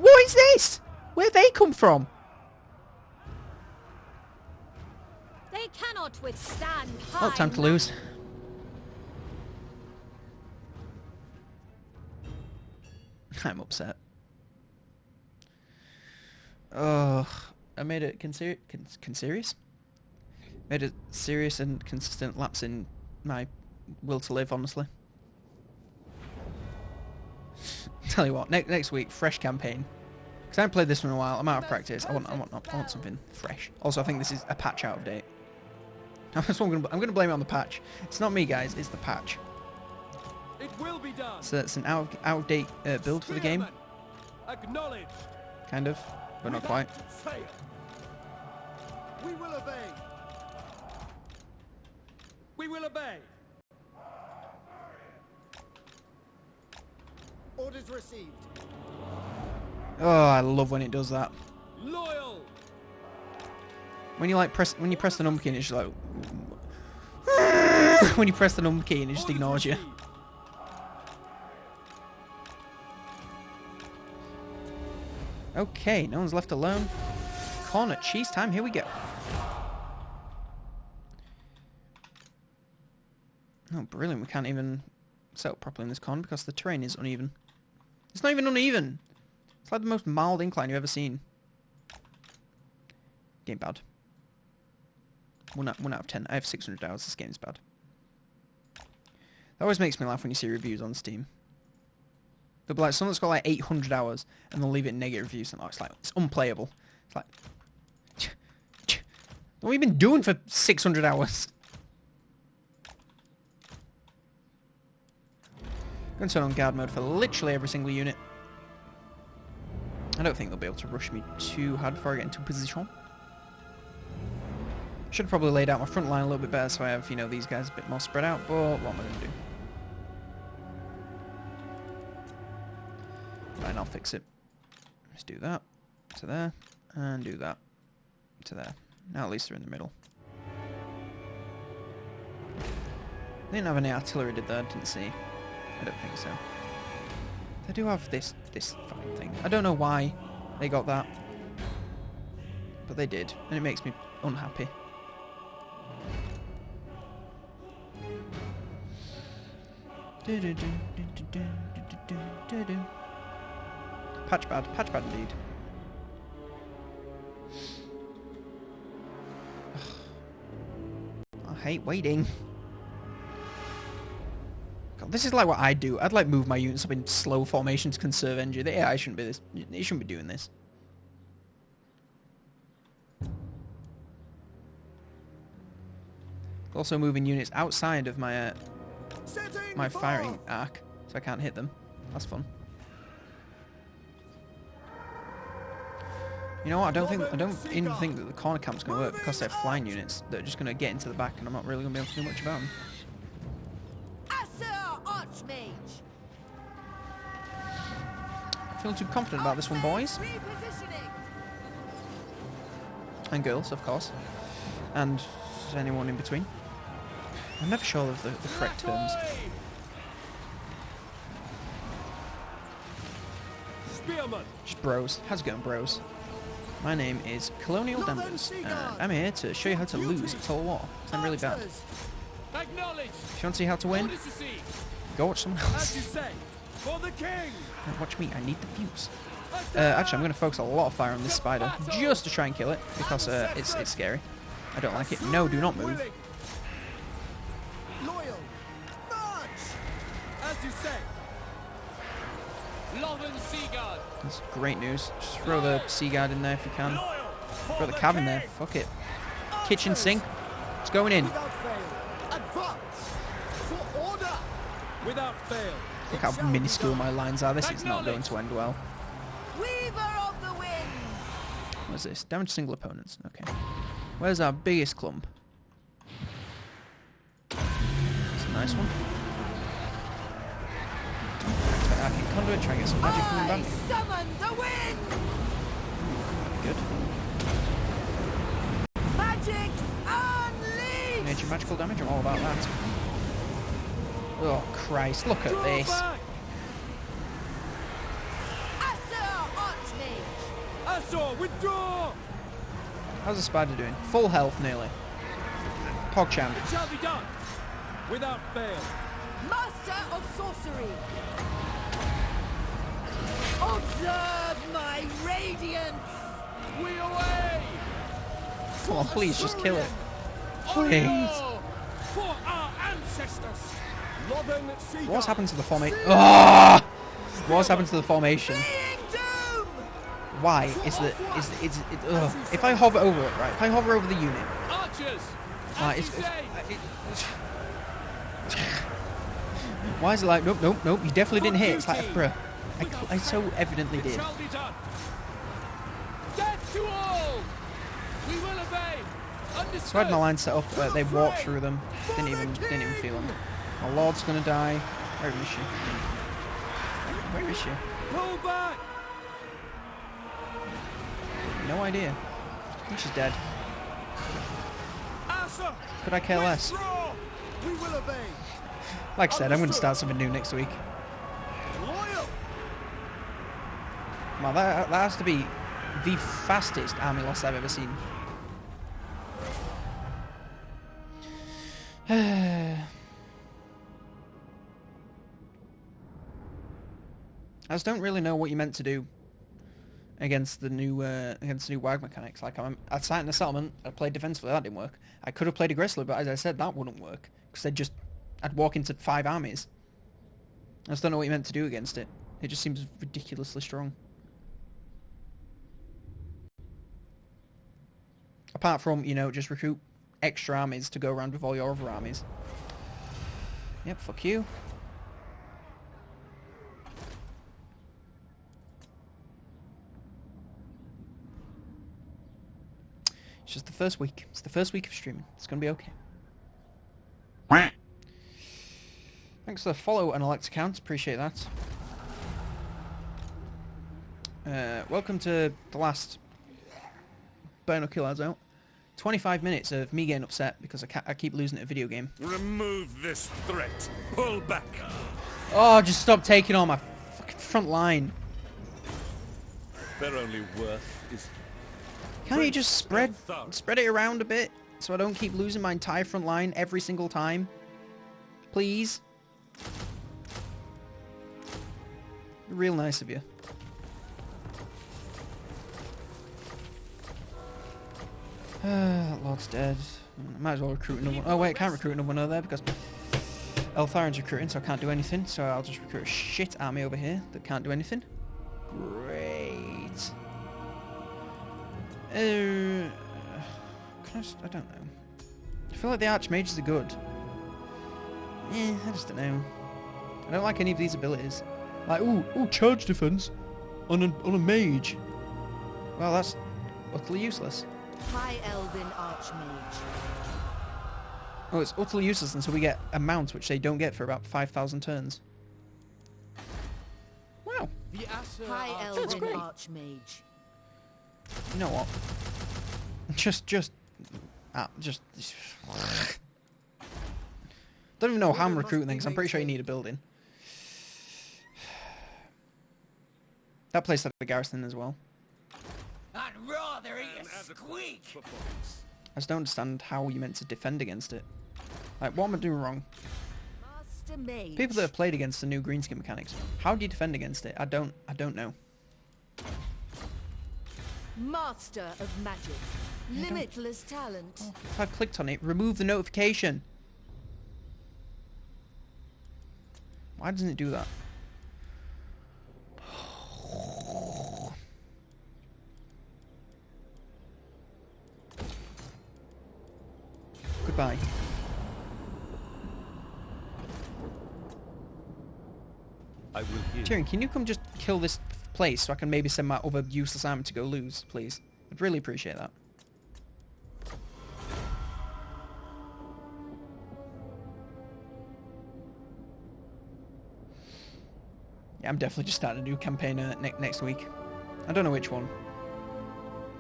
What is this? Where'd they come from? They cannot withstand high. Well, time to lose. I'm upset. Ugh. I made a serious? Made a serious and consistent lapse in my will to live, honestly. Tell you what, next week, fresh campaign. Because I haven't played this one in a while. I'm out of practice. I want something fresh. Also, I think this is a patch out of date. I'm going to blame it on the patch. It's not me, guys. It's the patch. It will be done. So it's an out-of-date build for the game. Acknowledge. Kind of, but not quite. Fail. We will obey. We will obey. Orders received. Oh, I love when it does that. Loyal. When you like when you press the number key and it's just like when you press the number key and it just ignores you. Okay, no one's left alone. Corner cheese time, here we go. Oh, brilliant, we can't even set up properly in this con because the terrain is uneven. It's not even uneven. It's like the most mild incline you've ever seen. Game bad. 1 out of 10. I have 600 hours. This game's bad. That always makes me laugh when you see reviews on Steam. They'll be like, someone that's got like 800 hours and they'll leave it negative reviews and it's like, it's unplayable. It's like, what have you been doing for 600 hours? I'm going to turn on guard mode for literally every single unit. I don't think they'll be able to rush me too hard before I get into position. Should have probably laid out my front line a little bit better so I have, you know, these guys a bit more spread out, but what am I going to do? Fine, I'll fix it. Let's do that to there, and do that to there. Now at least they're in the middle. They didn't have any artillery, did they? I didn't see. I don't think so. They do have this fucking thing. I don't know why they got that, but they did, and it makes me unhappy. Patch bad indeed. I hate waiting. God, this is like what I do. I'd like move my units up in slow formation to conserve energy. The AI shouldn't be this. It shouldn't be doing this. Also moving units outside of my my firing arc, so I can't hit them. That's fun. You know what? I don't even think that the corner camp's going to work because they're flying units. They're just going to get into the back, and I'm not really going to be able to do much about them. Feeling too confident about this one, boys. And girls, of course. And anyone in between. I'm never sure of the correct terms. Just bros. How's it going, bros? My name is COLONELDAMNEDERS, and I'm here to show you how to lose a total war. I'm really bad. If you want to see how to win, go watch someone else. Watch me, I need the views. Actually, I'm going to focus a lot of fire on this spider, just to try and kill it, because it's scary. I don't like it. No, do not move. Loyal. March. As you say. That's great news. Just throw the sea guard in there if you can. Throw the cab in there. Fuck it. Kitchen sink. It's going in. Without fail. Advance. For order. Without fail. Look how minuscule my lines are. This is not going to end well. Weaver of the wind. What's this? Damage single opponents. Okay. Where's our biggest clump? That's a nice one. Activate Arcane Conduit, try and get some magic coming back. Summon the wind. Good. Magic's unleashed. Major magical damage, I'm all about that. Oh Christ, look at this. Assault, withdraw! How's the spider doing? Full health nearly. PogChamp. It shall be done. Without fail. Master of sorcery. Observe my radiance. We away! Come on, please, just kill it. Please. For our ancestors. What's happened to the formation? Oh! What's happened to the formation? Why is it? If I hover over it, right? If I hover over the unit, Why is it like, nope, nope, nope, you definitely didn't hit. It's like, bruh, I so evidently did. Shall be done. Death to all! We will obey. Understood. So I had my line set up, they walked through them, didn't even feel them. My lord's gonna die. Where is she? Where is she? Pull back. No idea. I think she's dead. Asa. Could I care less? Withdraw. We will obey. Like I said, I'm going to start something new next week. Loyal. Wow, that has to be the fastest army loss I've ever seen. I just don't really know what you meant to do against the new WAG mechanics. Like, I'd sat in a settlement, I played defensively, that didn't work. I could have played aggressively, but as I said, that wouldn't work because I'd walk into 5 armies. I just don't know what you meant to do against it. It just seems ridiculously strong. Apart from, you know, just recruit extra armies to go around with all your other armies. Yep, fuck you. It's just the first week. It's the first week of streaming. It's going to be okay. Thanks for the follow and elect account. Appreciate that. Welcome to the last Burn or Kill Ads out. 25 minutes of me getting upset because I keep losing at a video game. Remove this threat. Pull back. Oh, just stop taking on my fucking front line. Their only worth is... Can't you just spread it around a bit so I don't keep losing my entire front line every single time? Please? Real nice of you. That lord's dead. I might as well recruit another one. Oh wait, I can't recruit another one over there because Eltharion's recruiting, so I can't do anything. So I'll just recruit a shit army over here that can't do anything. Great. I don't know. I feel like the archmages are good. I just don't know. I don't like any of these abilities. Like, ooh, charge defense on a mage. Well, that's utterly useless. High Elven Archmage. Oh, it's utterly useless until we get a mount, which they don't get for about 5,000 turns. Wow. High Elven great. Archmage. You know what? Just don't even know how I'm recruiting things. I'm pretty sure you need a building. That place had a garrison as well. I'd rather eat a squeak. I just don't understand how you meant to defend against it. Like, what am I doing wrong? Master Mage. People that have played against the new greenskin mechanics, how do you defend against it? I don't know. Master of Magic. Limitless talent. Oh, if I've clicked on it, remove the notification. Why doesn't it do that? Goodbye. I will hear. Tyrion, can you come just kill this place so I can maybe send my other useless army to go lose, please? I'd really appreciate that. Yeah, I'm definitely just starting a new campaign next week. I don't know which one.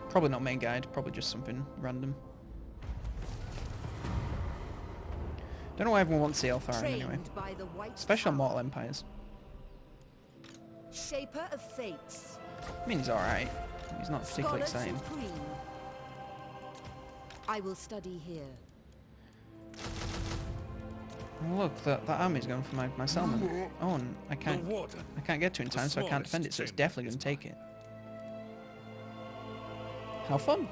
Probably not main guide, probably just something random. Don't know why everyone wants the Eltharion anyway. By the White Especially on Tower. Mortal Empires. Shaper of Fates. I mean, he's alright. He's not particularly Scholar exciting. Supreme. I will study here. Oh, look, that army's going for my settlement. Oh, and I can't get to it in time, so I can't defend it, so it's definitely going to take it. How fun.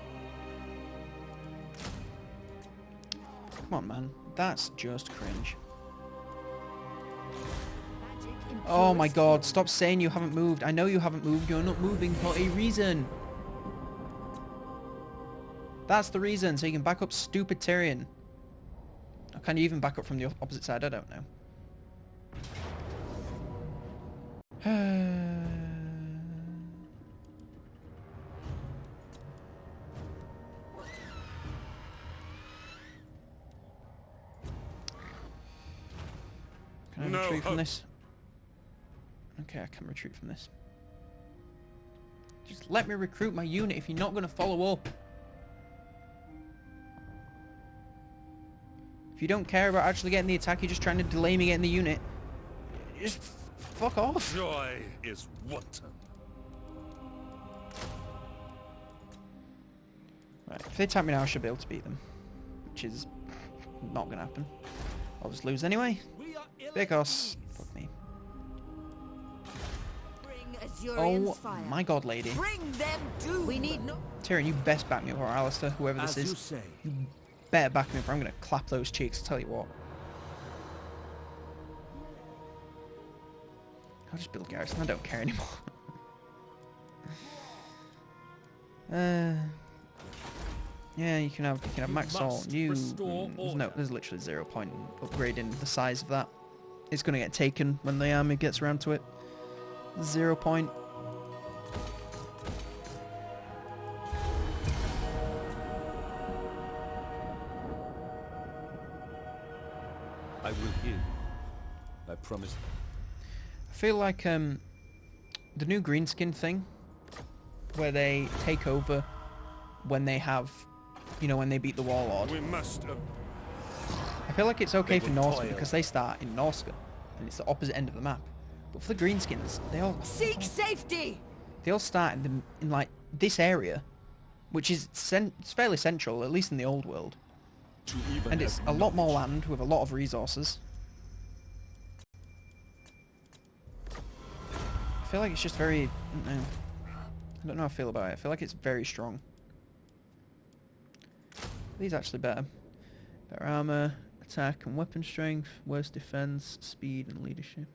Come on, man. That's just cringe. Oh my god, stop saying you haven't moved. I know you haven't moved. You're not moving for a reason. That's the reason, so you can back up stupid Tyrion. Or can you even back up from the opposite side? I don't know. Can I retreat from this? Okay, I can retreat from this. Just let me recruit my unit if you're not going to follow up. If you don't care about actually getting the attack, you're just trying to delay me getting the unit. Just fuck off. Joy is wanton. Right, if they attack me now, I should be able to beat them. Which is not going to happen. I'll just lose anyway. Because... fuck me. Oh my god, lady. Bring them to we need no Tyrion, you best back me up, or Alistair, whoever this is. You say. You better back me up, or I'm going to clap those cheeks, I'll tell you what. I'll just build garrison, I don't care anymore. Yeah, you can have max salt. There's literally 0 point upgrading the size of that. It's going to get taken when the army gets around to it. 0 point. I will hear you. I promise. I feel like the new greenskin thing, where they take over when they have, you know, when they beat the warlord. We must have... I feel like it's okay for Norsemen because they start in Norska, and it's the opposite end of the map. But for the greenskins, they all seek safety. They all start in like this area, which is it's fairly central, at least in the old world. And it's a lot more land with a lot of resources. I feel like it's just very... I don't know how I feel about it. I feel like it's very strong. These are actually better. Better armor, attack and weapon strength, worse defense, speed and leadership.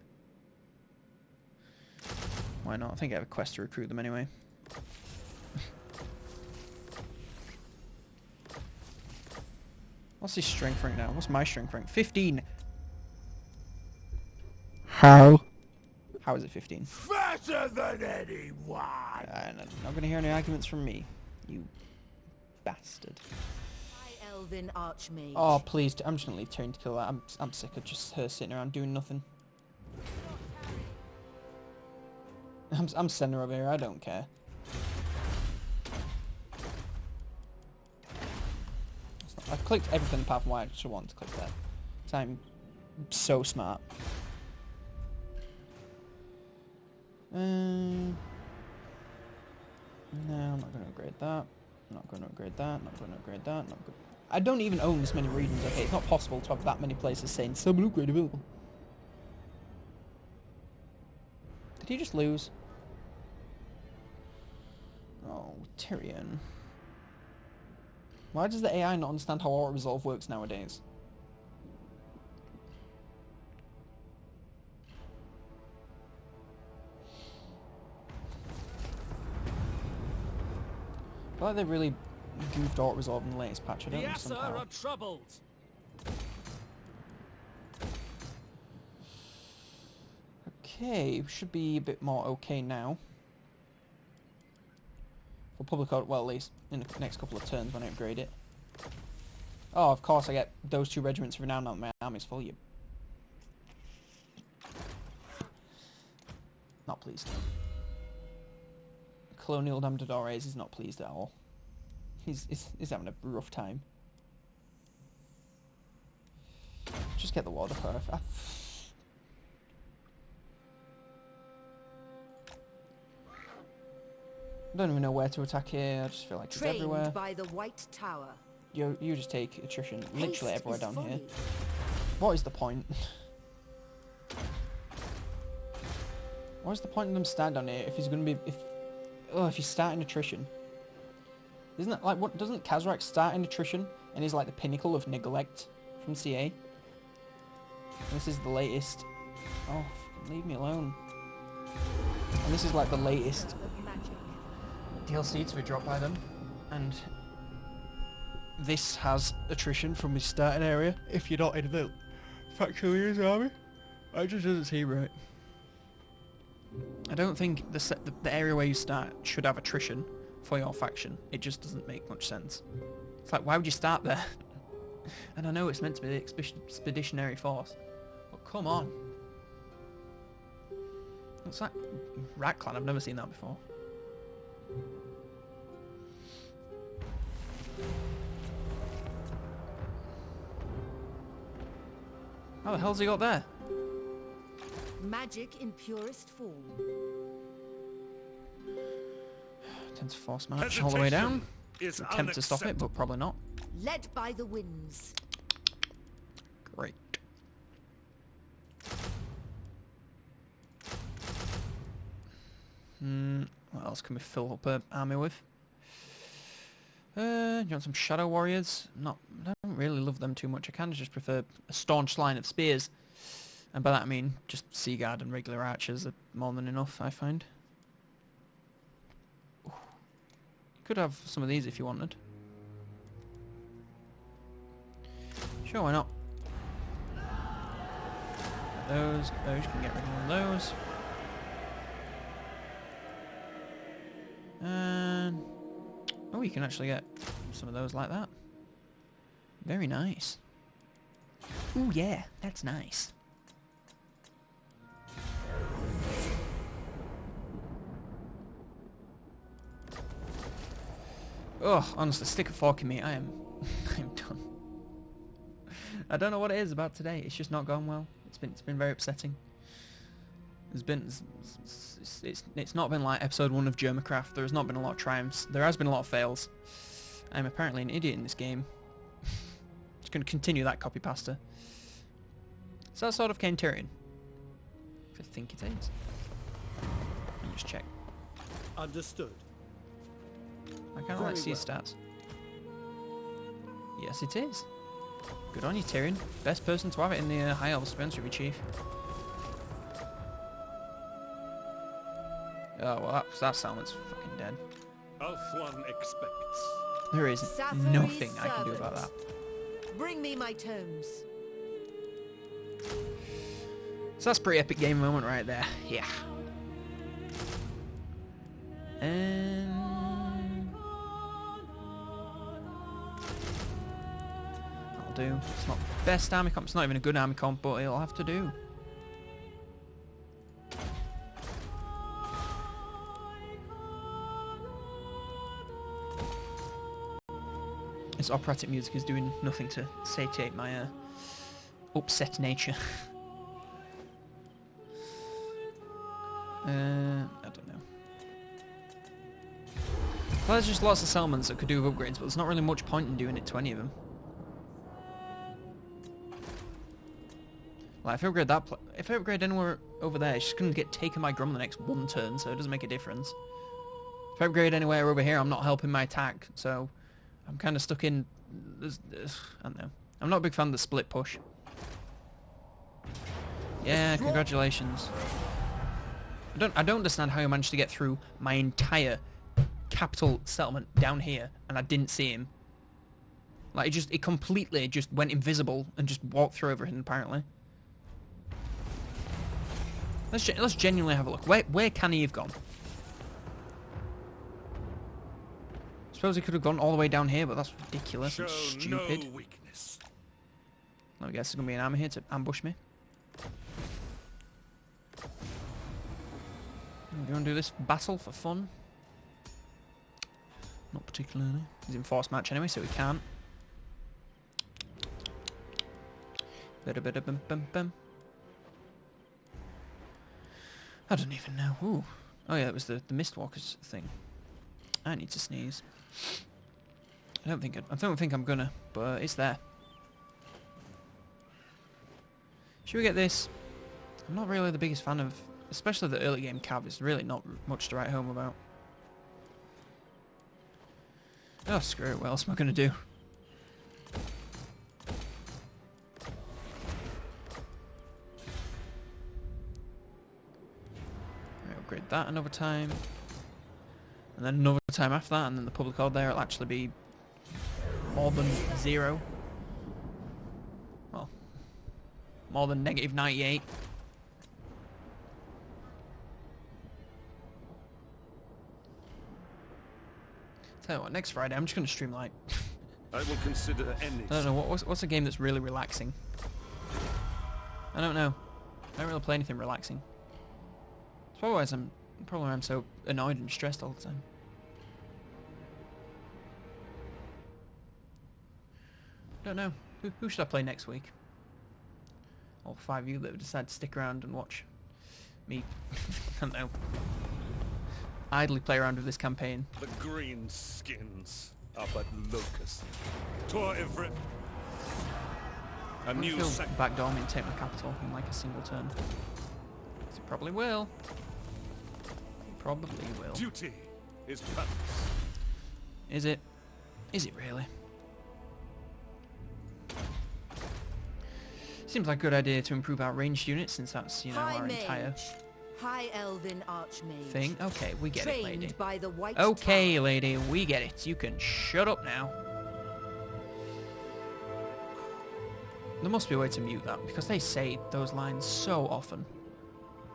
Why not? I think I have a quest to recruit them anyway. What's his strength rank now? What's my strength rank? 15! How? How is it 15? Faster than anyone! I'm not going to hear any arguments from me, you bastard. High Elven Archmage. Oh, please, I'm just going to leave Tyrion to kill that. I'm sick of just her sitting around doing nothing. I'm sending her over here, I don't care. I've clicked everything apart from why I just wanted to click that. So I'm so smart. No, I'm not going to upgrade that. I'm not going to upgrade that. I'm not going to upgrade that. Not good. I don't even own this many regions. Okay, it's not possible to have that many places saying summon upgrade available. Did he just lose? Oh, Tyrion. Why does the AI not understand how auto-resolve works nowadays? I feel like they really goofed auto-resolve in the latest patch. I don't understand how. are troubled. Okay, should be a bit more okay now. For public order, well, at least in the next couple of turns when I upgrade it. Oh, of course I get those 2 regiments for now that my army's full. You. Not pleased. COLONELDAMNEDERS is not pleased at all. He's having a rough time. Just get the water first. I don't even know where to attack here. I just feel like it's everywhere. By the White Tower. You just take attrition literally Haste everywhere down folly. here. What is the point? What is the point of them stand down here if he's going to be if he's starting attrition? Isn't that like what? Doesn't Kazrak start in attrition and is like the pinnacle of neglect from CA? And this is the latest. Oh, leave me alone. And this is like the latest DLC to be dropped by them, and this has attrition from his starting area if you're not in the factual years army. I just doesn't seem right. I don't think the area where you start should have attrition for your faction. It just doesn't make much sense. It's like, why would you start there? And I know it's meant to be the expeditionary force, but come on. What's that? Rat Clan, I've never seen that before. How the hell's he got there? Magic in purest form. Tends to force march all the way down. Attempt to stop it, but probably not. Led by the winds. Great. What else can we fill up an army with? Do you want some Shadow Warriors? I don't really love them too much. I kind of just prefer a staunch line of spears. And by that I mean just Sea Guard and regular archers are more than enough, I find. Ooh. You could have some of these if you wanted. Sure, why not? Those, you can get rid of one of those. And oh, you can actually get some of those like that. Very nice. Ooh, yeah, that's nice. Oh, honestly, stick a fork in me. I'm done. I don't know what it is about today. It's just not gone well. It's been very upsetting. It's not been like episode 1 of Germacraft. There has not been a lot of triumphs. There has been a lot of fails. I'm apparently an idiot in this game. Just going to continue that copy pasta. Is that sort of Eltharion? I think it is. Let me just check. Understood. I kind of like to see his stats. Yes, it is. Good on you, Tyrion. Best person to have it in the High Elves Dispensary Chief. Oh, well, that settlement's fucking dead. Eltharion expects. There is nothing I can do about that. Bring me my tomes. So that's a pretty epic game moment right there. Yeah. And that'll do. It's not the best army comp. It's not even a good army comp, but it'll have to do. This operatic music is doing nothing to satiate my upset nature. I don't know. Well, there's just lots of settlements that could do with upgrades, but there's not really much point in doing it to any of them. Like, if I upgrade that, if I upgrade anywhere over there, it's just going to get taken by Grum the next one turn, so it doesn't make a difference. If I upgrade anywhere over here, I'm not helping my attack, so I'm kind of stuck in. I don't know. I'm not a big fan of the split push. Yeah, congratulations. I don't understand how I managed to get through my entire capital settlement down here and I didn't see him. Like it completely just went invisible and just walked through everything apparently. Let's genuinely have a look. Where can he have gone? Suppose he could have gone all the way down here, but that's ridiculous and stupid. No weakness. I guess there's gonna be an army here to ambush me. Do you want to do this battle for fun? Not particularly. He's in force match anyway, so we can't. Bum. I don't even know. Ooh. Oh yeah, it was the Mistwalkers thing. I need to sneeze. I don't think I'm gonna, but it's there. Should we get this? I'm not really the biggest fan of, especially the early game cav. It's really not much to write home about. Oh, screw it. What else am I gonna do? Right, upgrade that another time. And then another time after that, and then the public order there will actually be more than 0. Well, more than -98. Tell you what, next Friday I'm just going to stream Light. I will consider any. I don't know, what's a game that's really relaxing? I don't know. I don't really play anything relaxing. That's probably why I'm so annoyed and stressed all the time. Don't know. Who should I play next week? All 5 of you that decide to stick around and watch me, I don't know, idly play around with this campaign. The green skins are but locusts. Tor Everett. A new If backdoor me and take my capital in like a single turn. It probably will. It probably will. Duty is purpose. Is it? Is it really? Seems like a good idea to improve our ranged units, since that's, you know, High our entire mage. High elven archmage. thing. Okay, we get it, lady. Trained by the White Okay, Tower. lady, we get it. You can shut up now. There must be a way to mute that, because they say those lines so often.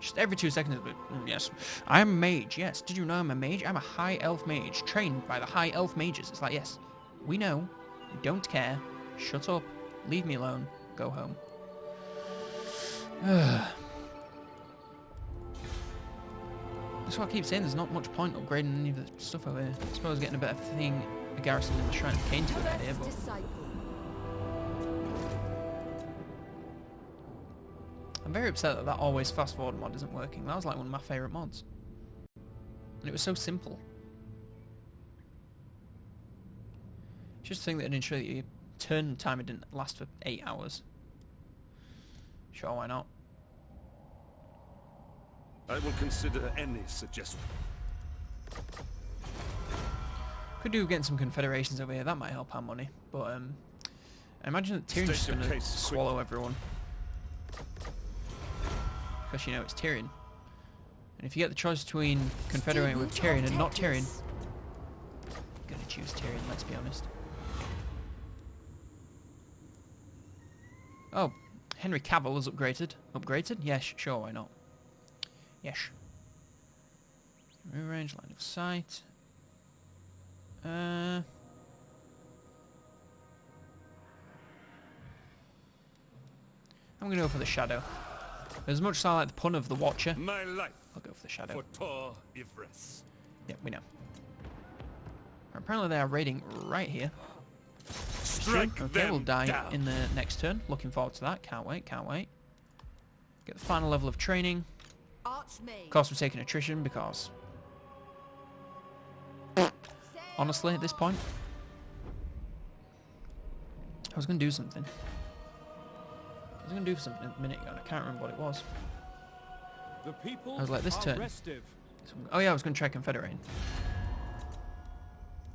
Just every 2 seconds, yes, I'm a mage, yes. Did you know I'm a mage? I'm a high elf mage, trained by the high elf mages. It's like, yes, we know. We don't care. Shut up. Leave me alone. Go home. That's what I keep saying, there's not much point upgrading any of the stuff over here. I suppose getting a better thing, a garrison in the Shrine of Kane's a good idea, but... I'm very upset that always fast forward mod isn't working. That was like one of my favourite mods. And it was so simple. It's just a thing that didn't ensure that your turn timer didn't last for 8 hours. Sure, why not? I will consider any suggestion. Could do getting some confederations over here. That might help our money. But I imagine that Tyrion's just going to swallow everyone. Because, you know, it's Tyrion. And if you get the choice between confederating with Tyrion and not Tyrion, you're going to choose Tyrion, let's be honest. Oh, Henry Cavill is upgraded. Upgraded? Yes, sure, why not? Yes. Rearrange line of sight. I'm going to go for the shadow. As much as I like the pun of the Watcher, My life I'll go for the shadow. for Tor Ivres. Yeah, we know. Apparently they are raiding right here. Strike Okay, them we'll die down. in the next turn. Looking forward to that. Can't wait, can't wait. Get the final level of training. Archmage. Of course, we're taking attrition because... honestly, at this point... I was going to do something. I was going to do something a minute ago and I can't remember what it was. The people I was like, this are turn. restive. Oh yeah, I was going to try confederating.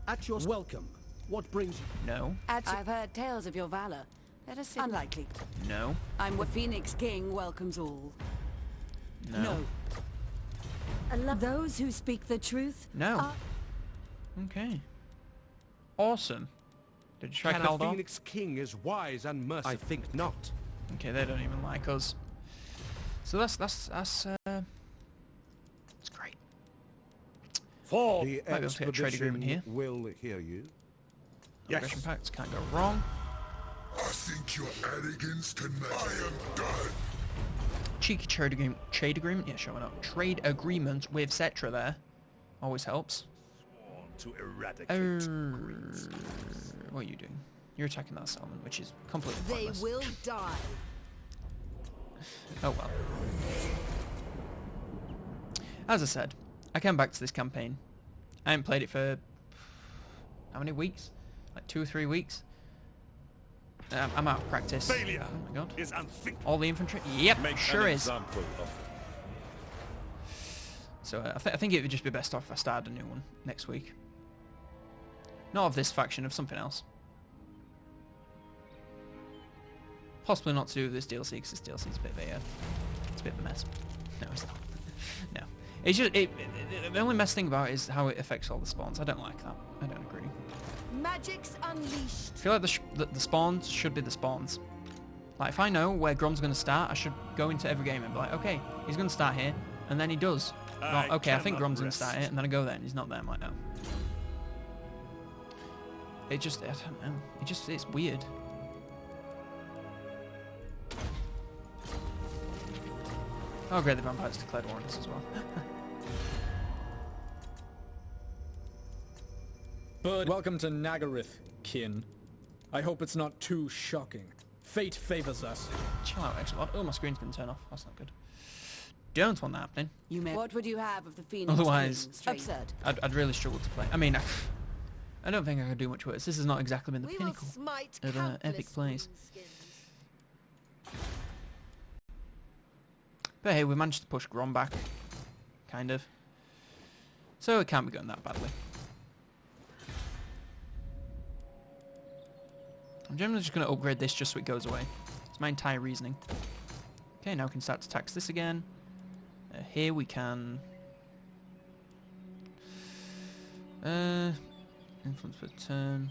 At your welcome. What brings you? No, I've heard tales of your valor. Let us sit. Unlikely. no, I'm what Phoenix King welcomes all. no, Those who speak the truth. no. Okay. Awesome. Did you try Can a Caldor? Phoenix King is wise and merciful? I think not. Okay, they don't even like us. So that's great. For The Might be able to get a trade agreement here. will hear you. Aggression pacts can't go wrong. I think your arrogance can make I am done. Cheeky trade agreement. Yeah, sure, why not? Trade agreement with Cetra there. Always helps. to eradicate. What are you doing? You're attacking that settlement, which is completely They pointless. will die. Oh well. As I said, I came back to this campaign. I haven't played it for how many weeks? Like 2 or 3 weeks. I'm out of practice. Failure Oh my god. is unthinkable. All the infantry? Yep, Make sure an is. example of them. So I think it would just be best off if I started a new one next week. Not of this faction, of something else. Possibly not to do with this DLC, because this DLC is a bit of a, it's a bit of a mess. No, it's not. No. It's just, the only mess thing about it is how it affects all the spawns. I don't like that. I don't agree. Magic's unleashed. I feel like the spawns should be the spawns. Like, if I know where Grom's going to start, I should go into every game and be like, okay, he's going to start here, and then he does. Well, okay, I think cannot Grom's going to start rest. here, and then I go there, and he's not there. I'm like, no. It just, I don't know. It's weird. Oh great, the vampires declared war on us as well. But welcome to Nagarith, kin. I hope it's not too shocking. Fate favors us. Chill out, actually. Oh, my screen's been turned off. That's not good. Don't want that happening. What would you have of the Phoenix Otherwise, King? Absurd. I'd really struggle to play. I mean, I don't think I could do much worse. This has not exactly been the We will pinnacle smite of countless epic plays. skins. But hey, we managed to push Grom back. Kind of. So it can't be going that badly. I'm generally just going to upgrade this just so it goes away. It's my entire reasoning. Okay, now we can start to tax this again. Here we can... influence per turn.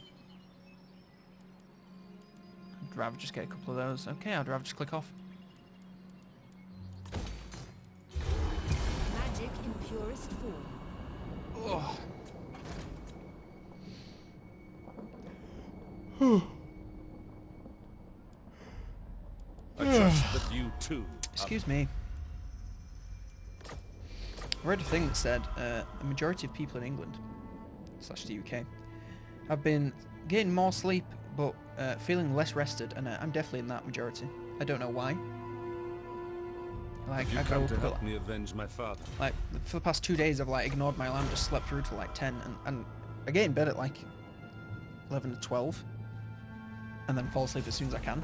I'd rather just get a couple of those. Okay, I'd rather just click off. Magic in purest form. I trust that you too. Excuse me. I read a thing that said the majority of people in England / the UK have been getting more sleep but feeling less rested, and I'm definitely in that majority. I don't know why. Like, Have you I come go to up help me avenge my father? like for the past 2 days I've like ignored my alarm, just slept through to like 10, and I get in bed at like 11 to 12 and then fall asleep as soon as I can,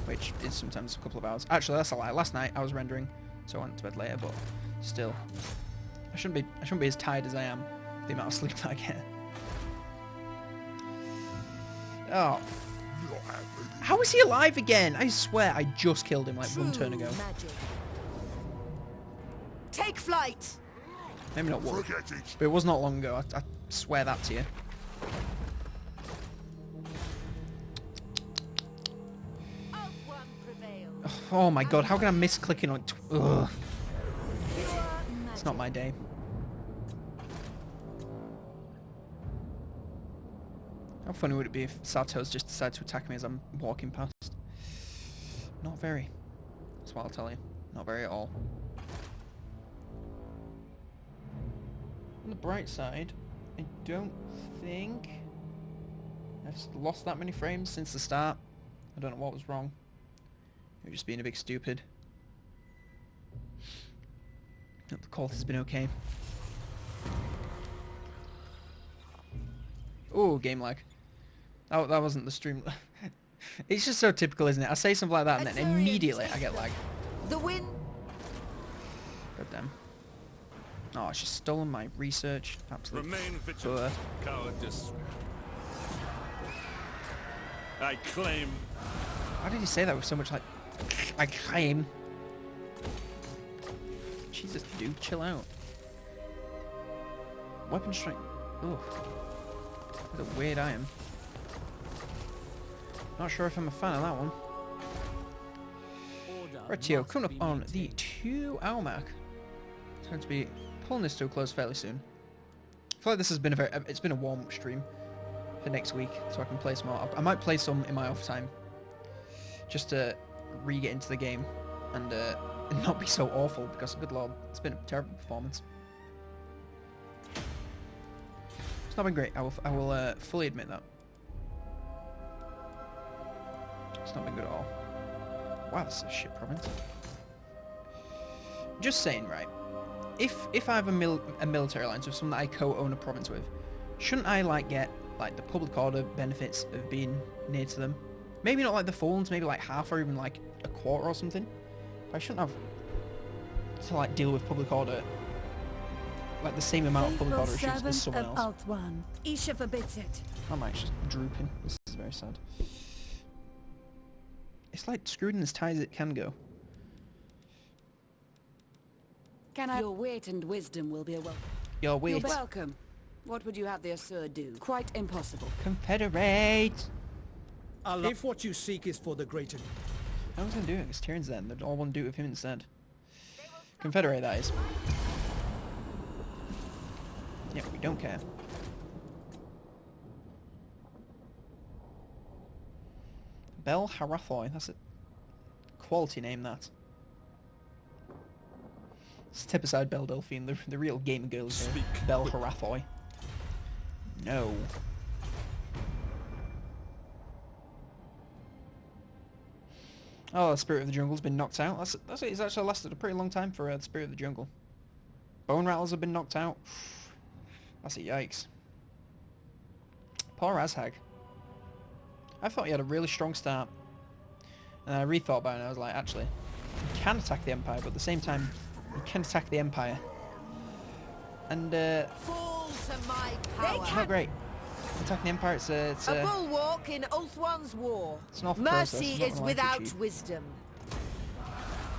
which is sometimes a couple of hours. Actually, that's a lie. Last night I was rendering, so I went to bed later, but still, I shouldn't be as tired as I am with the amount of sleep that I get. Oh, how is he alive again? I swear I just killed him like one turn ago. Magic. Take flight. Maybe not one, Forget it. but it was not long ago. I swear that to you. Of one prevails. Oh my god, how can I miss clicking on ugh. Pure It's not my day. How funny would it be if Sartos just decided to attack me as I'm walking past? Not very. That's what I'll tell you. Not very at all. On the bright side, I don't think I've lost that many frames since the start. I don't know what was wrong. Maybe just being a big stupid. Hope the call has been okay. Oh, game lag. Oh, that wasn't the stream. It's just so typical, isn't it? I say something like that and then Eltharion, immediately I take get them. lag. The wind. God damn. Oh, she's stolen my research. Absolutely. Remain vigilant, cowardice. I claim. Why did you say that with so much like... I claim. Jesus, dude, chill out. Weapon strength. Ugh. What a weird item. Not sure if I'm a fan of that one. Rightio, coming up on the 2-hour mark. It's going to be pulling this to a close fairly soon. I feel like this has been it's been a warm-up stream for next week, so I can play some more. I might play some in my off time, just to re-get into the game and not be so awful, because good lord, it's been a terrible performance. It's not been great. I will fully admit that. It's not been good at all. Wow, this is a shit province. Just saying, right? If I have a military alliance with someone that I co-own a province with, shouldn't I like get like the public order benefits of being near to them? Maybe not like the full ones, maybe like half or even like a quarter or something. I shouldn't have to like deal with public order, like the same amount of public order issues as someone else. Isha forbids it. I'm actually just drooping. This is very sad. It's like screwed in as tight as it can go. Your wit and wisdom will be a welcome. You're weird. You're welcome. What would you have the Asur do? Quite impossible. Confederate! If what you seek is for the greater... No one's gonna do it, because Tyrion's then. They'd all want to do it with him instead. Confederate, that is. Yeah, we don't care. Bel Harathoy. That's a quality name, that. Step aside, Belle Delphine. The real gamer girl is Bel Harathoy. No. Oh, the Spirit of the Jungle's been knocked out. That's it. It's actually lasted a pretty long time for the Spirit of the Jungle. Bone Rattlers have been knocked out. That's a yikes. Poor Azhag. I thought he had a really strong start. And I rethought about it and I was like, actually, you can attack the Empire, but at the same time, you can attack the Empire. And, Fall to my power. not great. Attacking the Empire, it's a bulwark in Ulthuan's war. It's an awful Mercy process, is not without achieve. wisdom.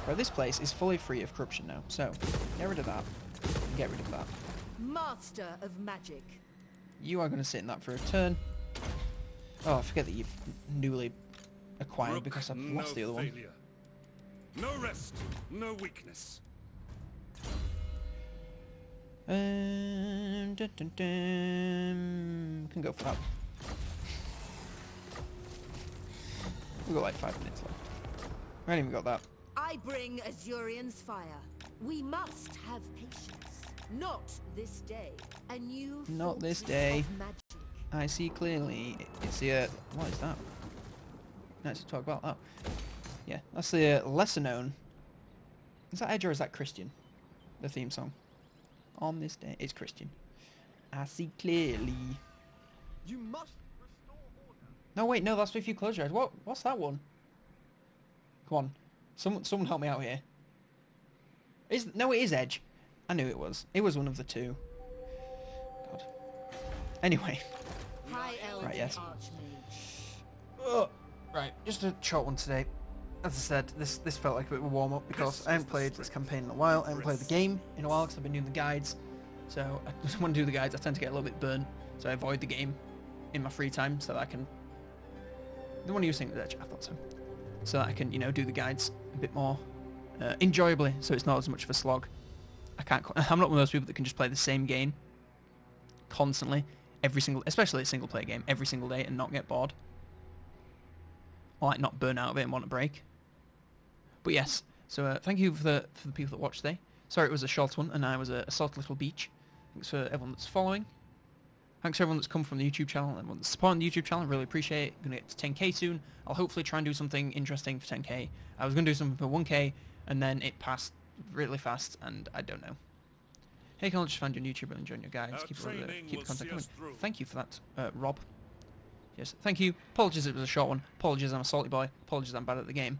Well, this place is fully free of corruption now, so get rid of that. And get rid of that. Master of magic. You are going to sit in that for a turn. Oh, I forget that you've newly acquired Rook, because I've no lost the other one. failure. No rest, no weakness. Dun, dun, dun. Can go for that. We've got like 5 minutes left. We haven't even got that. I bring Azurian's fire. We must have patience. Not this day. A new Not this fortress day. of magic. I see clearly. It's the what is that? Nice to talk about that. Yeah, that's the lesser known. Is that Edge or is that Christian? The theme song. On this day, it's Christian. I see clearly. You must restore order. No, wait, no, that's if you close your eyes. What's that one? Come on, someone help me out here. No, it is Edge. I knew it was. It was one of the two. God. Anyway. High Elf Right, yes. Archmage. Right, just a short one today. As I said, this felt like a bit of a warm-up because I haven't played this campaign in a while. I haven't played the game in a while because I've been doing the guides. So I just want to do the guides. I tend to get a little bit burned, so I avoid the game in my free time so that I can... The one you were saying was Edge, I thought so. So that I can, do the guides a bit more enjoyably, so it's not as much of a slog. I'm not one of those people that can just play the same game constantly, especially a single-player game, every single day and not get bored. Or like not burn out of it and want a break. But yes, so thank you for the people that watched today. Sorry it was a short one and I was a soft little beach. Thanks for everyone that's following. Thanks for everyone that's come from the YouTube channel and everyone that's supporting the YouTube channel. Really appreciate it. Gonna get to 10k soon. I'll hopefully try and do something interesting for 10k. I was gonna do something for 1k and then it passed really fast and I don't know. Hey, can I just find you on YouTube and enjoy your guides? Keep the content coming. Thank you for that, Rob. Yes, thank you. Apologies it was a short one. Apologies I'm a salty boy. Apologies I'm bad at the game.